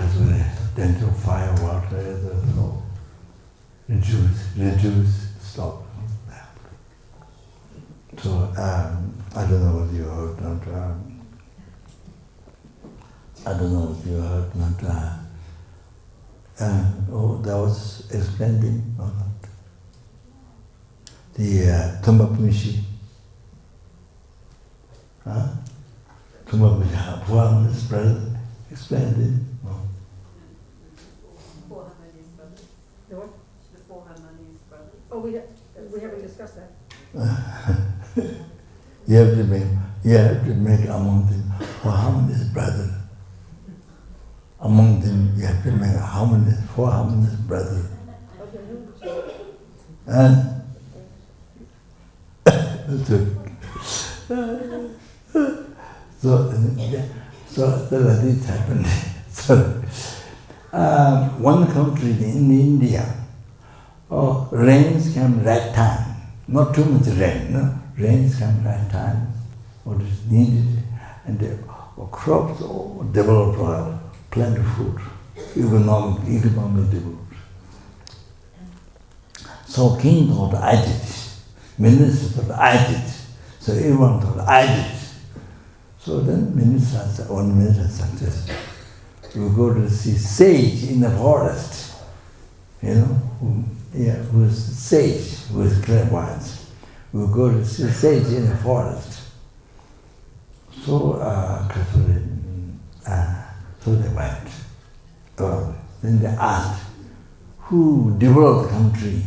has very danger of fire, water, so reduce, stop. So, I don't know what you heard, that was explaining or not. The Tumbapunshi. Tumbapunshi, poor harmonious brother, explained it. No. Four harmonious brothers. The what? The four harmonious brothers. Oh, we haven't discussed that. You have to make among them four harmonious brothers. Among them, you have to make four harmonious brothers. And so like this happened. So, one country in India, rains come right time. Not too much rain, no? Rains come right time, what is needed. and the crops all developed plenty of food, economic developed. So king thought I did it, minister thought I did it, so everyone thought I did it. So then one minister suggested, we go to see sage in the forest, who's sage, who's clairvoyance. We go to see sage in the forest. So, so they went. Then they asked, who developed the country?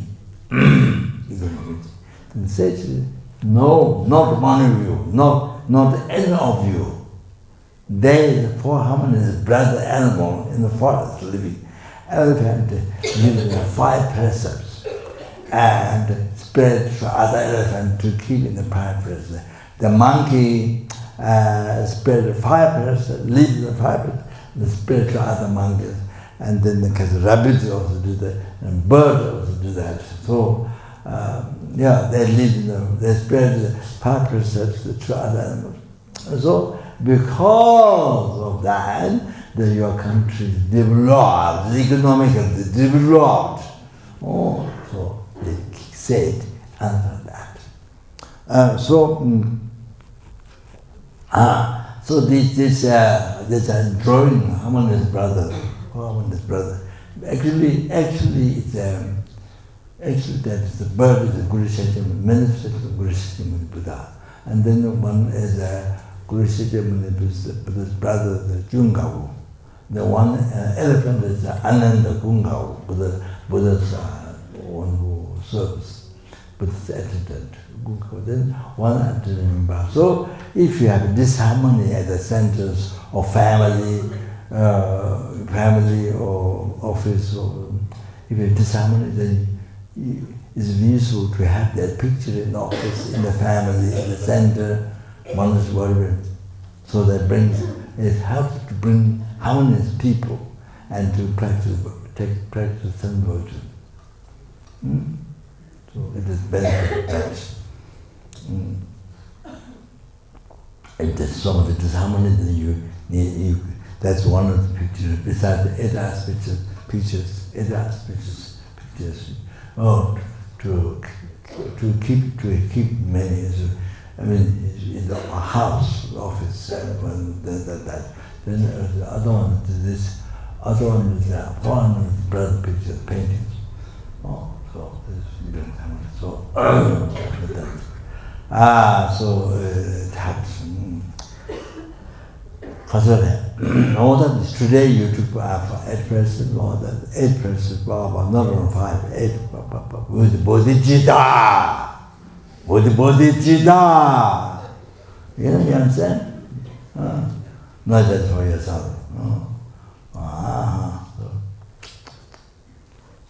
And sage said, no, not one of you, not any of you. They, the four harmonious brother animal in the forest living. Elephant living in 5 precepts and spread to other elephants to keep in the 5 precepts. The monkey spread 5 precepts, live in the 5 precepts, and spread to other monkeys. And then the rabbits also do that, and birds also do that. So, they live they spread the 5 precepts to other animals. So, because of that, your country is developed, economically developed. So they said answer that. So this drawing harmonious brother. Actually, that is the bird is the Guru Sentient, minister of Guru Sentient Buddha, and then one is Guru Sentient Buddha's brother, the Jungawu. The one elephant is Ananda Gungawu, Buddha's one who serves, Buddha's attendant. Then one attendant. So if you have disharmony at the centers of family or office, or if you have disharmony, then it's useful to have that picture in the office, in the family, in the center, one is whatever. So that it helps to bring harmonious people and to practice some virtue. So it is benefit that. If there's some of the disharmony, then you that's one of the pictures. Besides the 8 aspects pictures. To keep many. I mean, in the house, office, and that. Then the other one is foreign brother picture paintings. So this so it happens. All that is today you took for 8%, all that 8%, not on 5, 8, with Bodhichitta. Bodhichitta. You understand? Not just for yourself.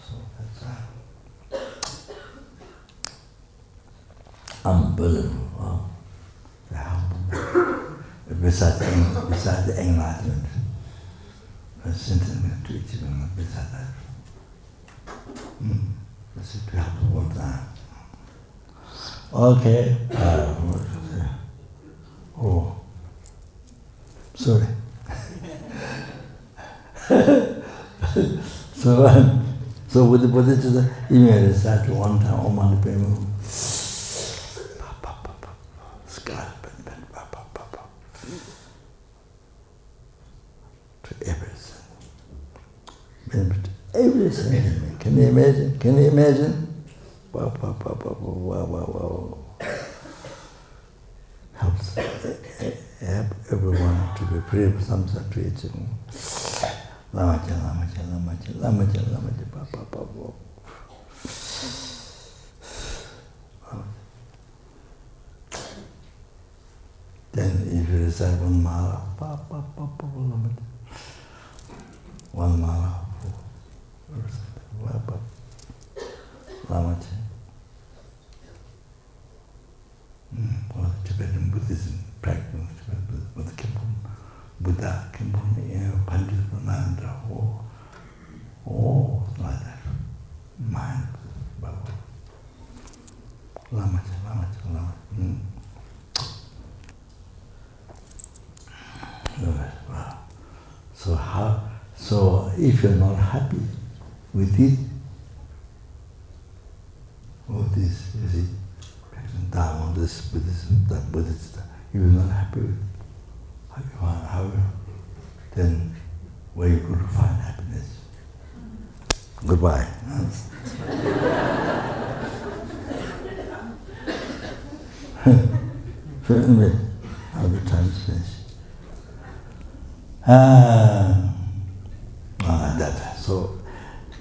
So that's unbelievable. Besides the enlightenment, sentient to achievement, besides that. This is to help all time. Okay. Sorry. So with the Bodhichitta, even I recite one time, Om Mani Padme Hum. To everything. Can you imagine? Wow. Helps everyone to be free of samsara to achieving. Lamaja. Then if you recite one mala, one mala, Lamaja. Or Tibetan Buddhism practice with Buddha, Pandit Nanda, like that. Mind, Lamaja. So if you're not happy with it, all this, you see, practicing Dharma, this Buddhism, that Bodhichitta, if you're not happy with it, then where you go to find happiness? Goodbye. So anyway, now the time is finished.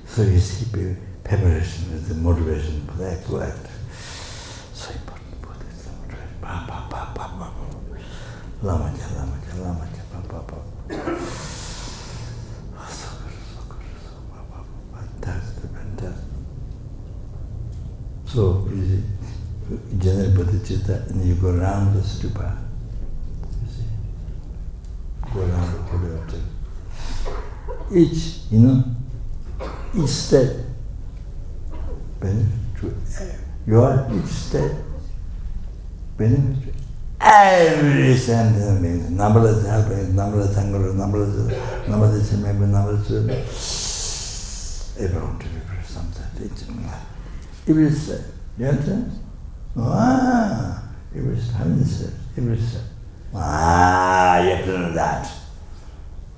So you see, preparation is the motivation for the act to act. So important, Buddhist motivation. Lamaja, so good, fantastic. So you see, general Bodhichitta, and you go around the stupa. You see, go around the holy object. Each step benefit to each step benefit to every sentence means numberless helping, numberless anger, numberless remember, numberless everyone to be something. Every step, you understand? Every step, how many steps? Every step. You have to know that.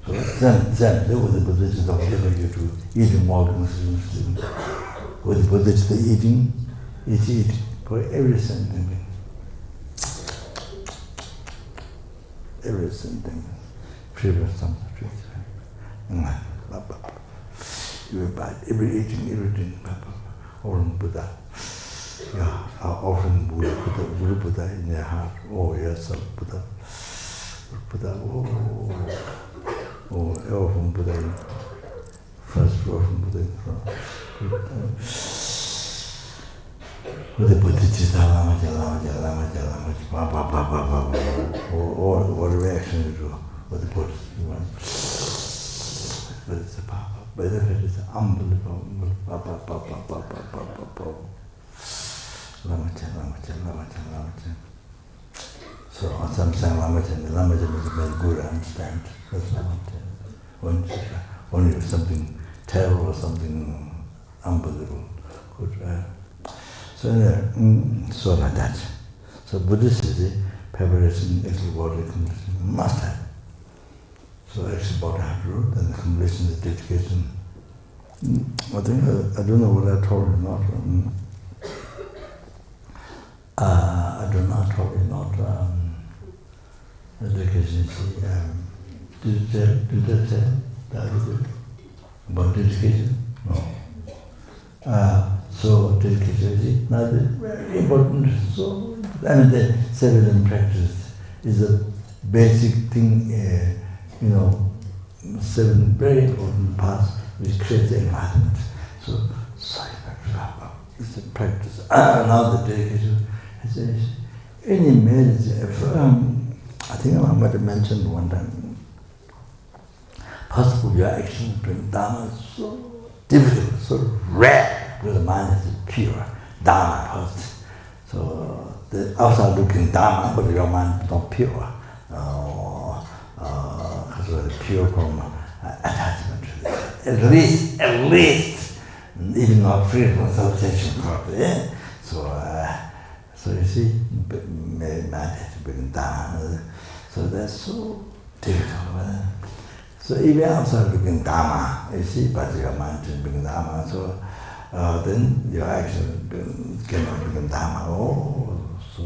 So then there was the Bodhichitta whatever you do, eating, walking, sleeping. With the Bodhichitta eating, for every sentence. Every sentence. Previous something. Every bite, every eating, everything. Offering Buddha. Offering Guru Buddha in their heart. Oh, yourself, Buddha. Offering Buddha. First offering Buddha in front. With the Bodhichitta, Lamaja, or whatever action you do, with the Bodhichitta. But it's a papa. Benefit is unbelievable. Lamaja. So some say Lamaja is very good to understand. That's Lamaja. Only something terrible or something unbelievable could. So like that. So Buddhist is preparation, actually body completion must have. So actually body have to do, then the completion is dedication. I don't know what I told you not. I do not told you not. Dedication. Did you say that about dedication? No. So dedication, now very important. So the seven practice is a basic thing. Seven very important parts which create the enlightenment. So it's a practice. Now the dedication is any marriage. I think I might have mentioned one time. Possible your action to bring Dharma is so difficult, so rare. Because the mind is pure, Dharma first. So the outside looking Dharma, but your mind is not pure. Pure from attachment to this. At least, even not free from association properly. Yeah? So you see, mind has to bring Dharma. So that's so difficult. So even outside looking Dharma, you see, but your mind is bring Dharma. So then your action cannot become Dharma. So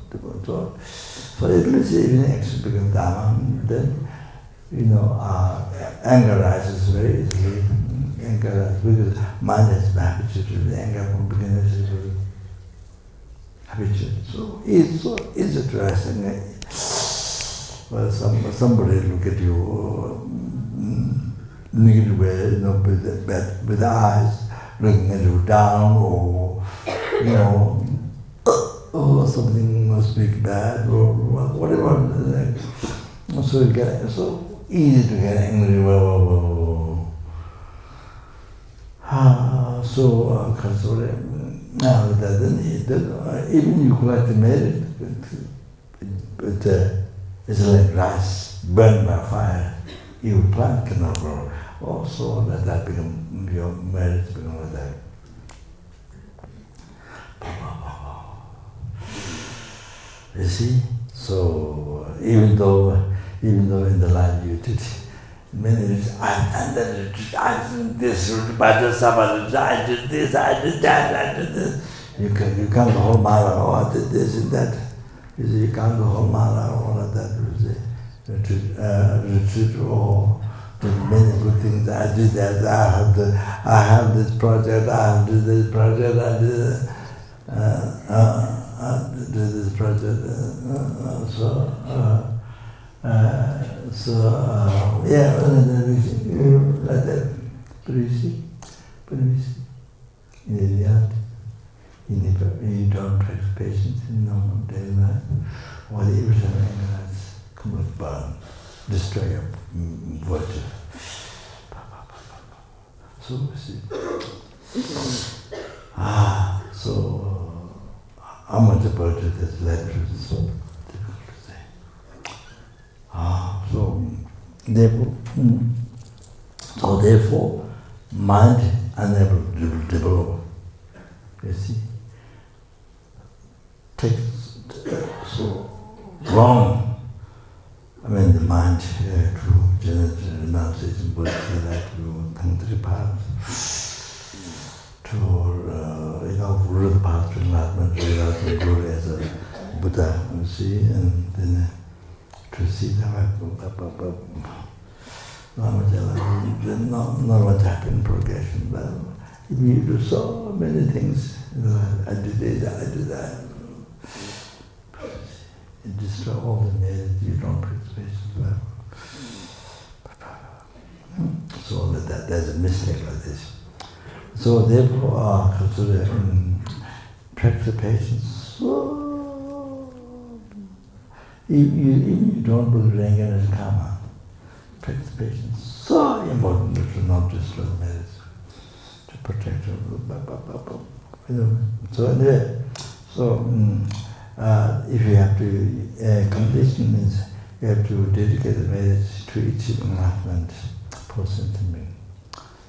difficult. So at least even action becomes Dharma, then anger rises very easily. Anger rises because mind has been habituated to the anger from beginning to habituated. So it's so easy to rise anger. Well, somebody look at you negative way, with the eyes looking at you down, or something must be bad, or whatever. So you get so easy to get angry. Now even you collect the merit, it's like rice burned by fire. Evil plant cannot grow. Also, that become your marriage become like that. You see? So even though in the life you did many I did this, I did this, I did that, I did this. You can't hold mala, oh I did this and that. You see, you can't hold mala, all of that. You see, retreat, or the many good things. I did that. I have this project. I have this project. I did this project. Yeah, like that. But you see, in the reality, you don't practice patience in normal daily life, or the irritable anger come and burn, destroy your virtue. So, see. So how much about it has led to this? So difficult to say. Therefore, mind unable to develop. You see, takes so long. I mean, the mind to generate renunciation, Bodhichitta, to tantric path, to rule the path to enlightenment, realize the Guru as a Buddha, you see, and then to see that not much happened in progression. But you do so many things. I did this, I did that. It destroys all the merit. You don't participate well. So there's a mistake like this. So therefore, consider practice patience. So you don't believe anger and karma. Practice patience. So important to not destroy the merits, to protect it. So anyway, if you have to completion means you have to dedicate the merits to each enlightenment post-sentient,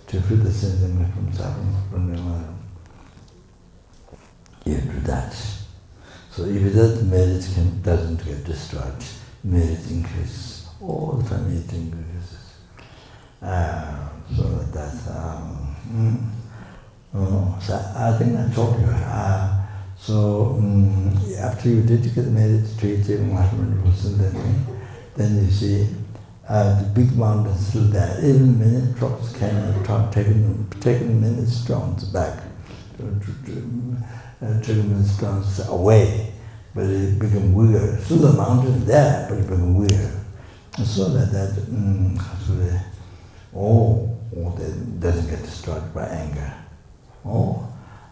to free the sentient from suffering from the enlightenment. You do that. So if that merit doesn't get destroyed, merit increases. All the time it increases. So that's so I think I told you. After you dedicate the merit to each enlightenment person, then you see the big mountain is still there. Even many drops can taken many stones back, taken many stones away, but it become weird. Still the mountain is there, but it become weird. So that that doesn't get destroyed by anger.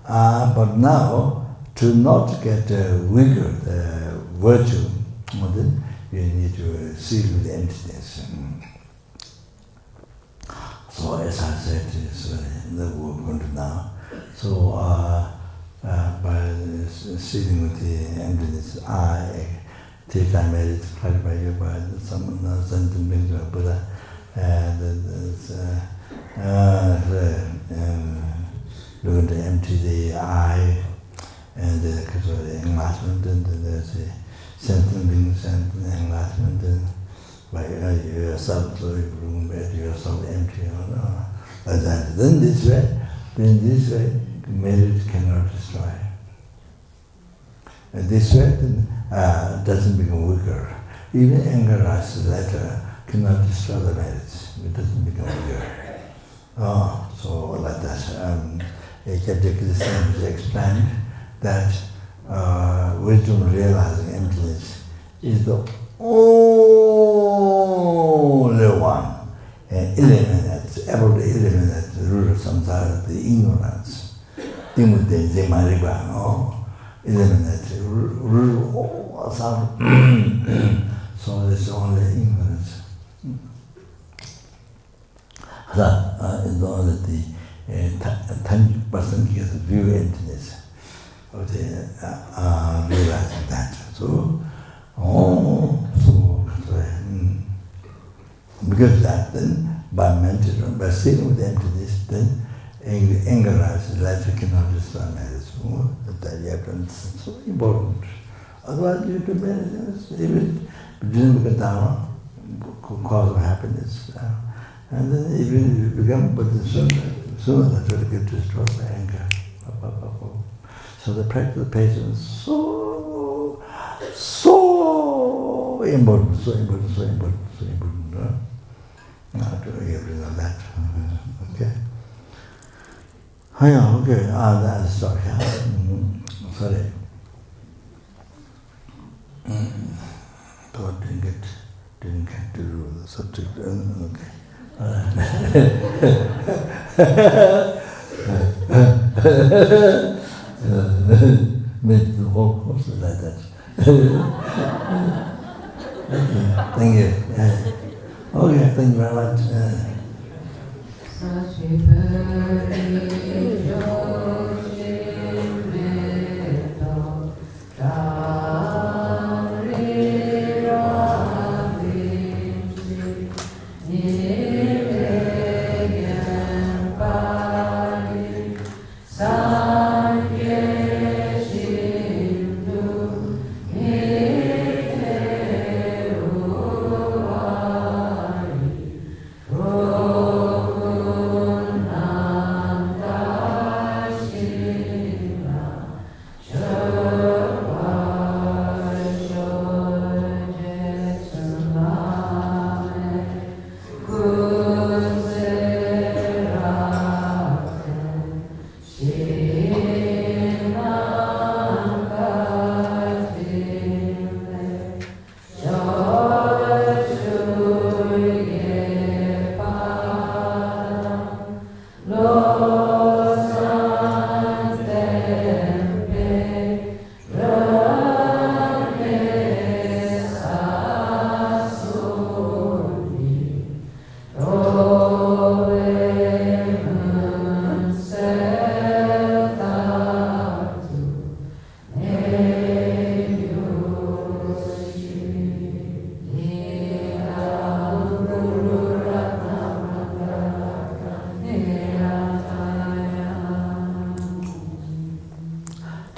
But now, to not get weaker the virtue, then you need to seal with emptiness. So as I said, it's the work we're going to now. So by sealing with the emptiness, I take time at it, clarify you by some sentient beings of Buddha, looking to empty the I, and the enlightenment, and there's the sentient beings and enlightenment, and by yourself, so you make yourself empty. Then this way, merit cannot destroy. And this way, doesn't become weaker. Even anger rises later cannot destroy the merits. It doesn't become weaker. So like that. Ekadikisam explained that wisdom realizing emptiness is the only one element that's able to eliminate the root of samsara, the ignorance. Eliminate the root of all suffering. So it's only ignorance. That is only the 10% gets view emptiness of the realizing that. Because that then, by meditation, by sitting with emptiness, then anger arises, life cannot destroy matters. That you have done, it's so important. Otherwise, you have to meditate, even doing the dharma, cause of happiness. And then even if you become Buddha, sooner that will get destroyed by anger. So the practice of patience is so important, so important, so important, so important. Now to everything on that. Okay. Oh, yeah, okay. That's sorry. Sorry. Thought didn't get to the subject. Okay. Made the whole course like that. Thank you. Okay, thank you very much.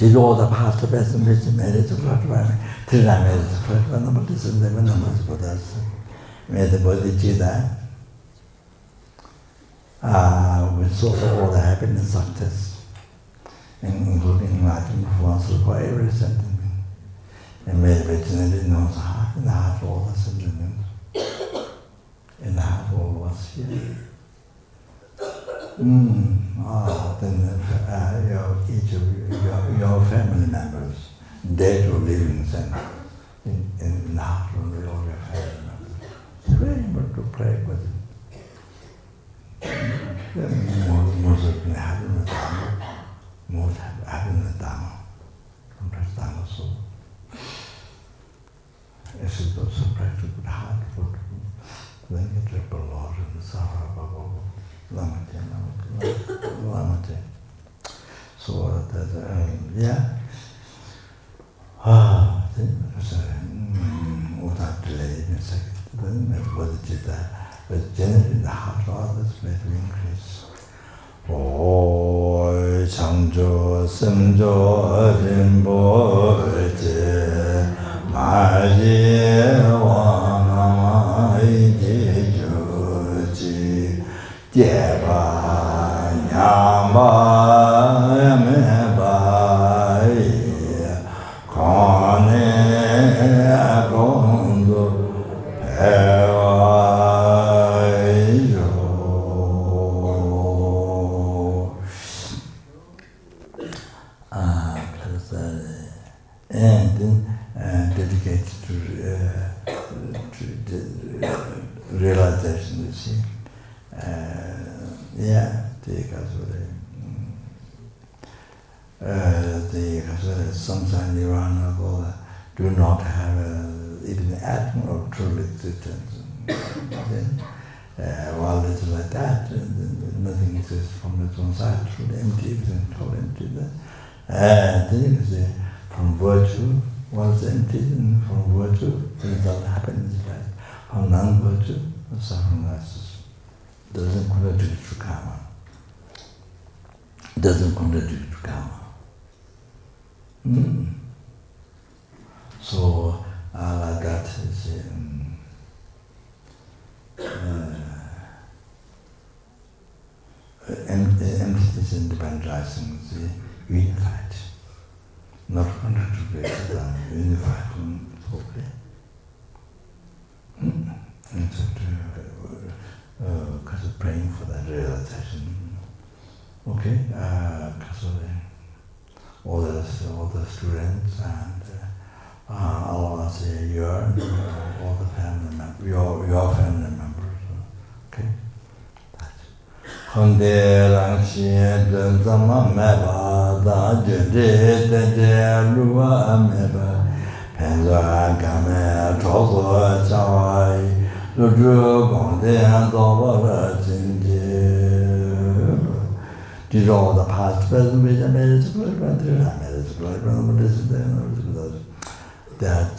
Did all the past, the best, and best, made it to Pratipami. Till I made it to Pratipami, number this and seven numbers for us. Made the Bodhichitta. We saw all the happiness, success, including enlightenment for every sentiment. And made the virginity in the heart, in the heart of all the sentiments. In the heart of all of us here. Then each of your family members, dead or living, in the heart of all your family members. It's very important to pray with them. Most of them have in the dharma. Most have in the dharma. Sometimes dharma so. It's also practice with heart. Then you triple Lord and the samsara, lamrim. So that, yeah. Without delay in a second, then Bodhichitta was generating the heart of others to increase. Oi Changjo Semjo Rinpoche Maji Wanamai Jejoji Jeba Nyamba Mebai Kone Akondo and dedicated to realization, you see. The samsara nirvana do not have even the atom of true existence. While it's like that, nothing exists from its own side, truly empty, everything is totally empty. Then you can say, from virtue, once empty, and from virtue, the result happens. from non-virtue, suffering doesn't contribute to karma. Doesn't contribute to karma. So like that is emptiness and dependrizing is unified, not contradictory, but unified totally. And so because of praying for that realization. Okay, all the students and all of us here, all the family members, your family members. Okay, that's. Honde langxi den zama meba da jende de luwa meba penza game chozo chawai luju gongde zoba la jinji. These are all the past, present, which I made it to that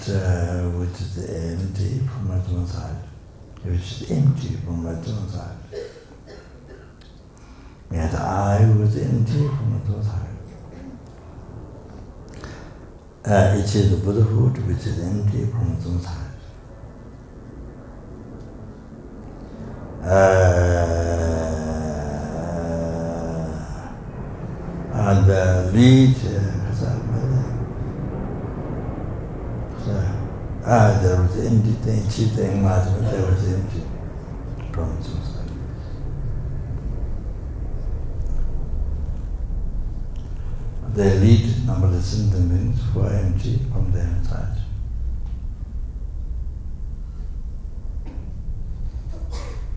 which is empty from my own side, which is empty from my own side. Yet I was empty from my own side. It is the Buddhahood which is empty from its own side. And lead, there was empty thing, cheap enlightenment, there was empty from its own side. They lead numberless beings who are empty from their inside.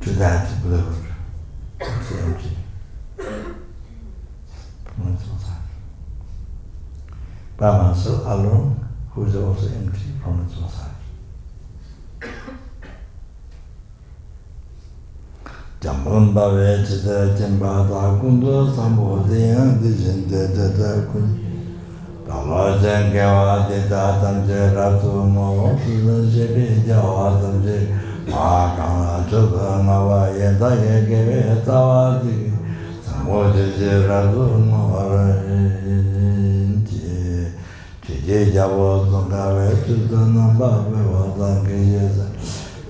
To that Buddhahood, it's empty. By myself alone, who is also empty from its own side. Jambon Bave Chita Jemba Da Kundo Sambo Deyan Dijin De Kun Dala Jengewa Dita Tamje Ratu Mo Sudan Shebi Jawa Tamje Ma Kanga Chuka Nawa Yenda Yegewe Tawa Di Sambo Jeje Ratu Mo Ye Javo Zongawe to the number of years.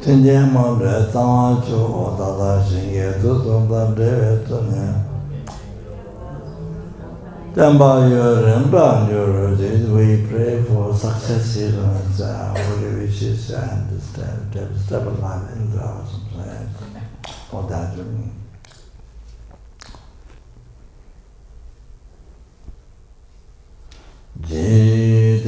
Tinja Mole, Tamacho, or Dada Shinge, to the Devetone. Tamba your we pray for successes and holy wishes and stable life in the house for that journey. Jide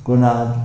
Good night.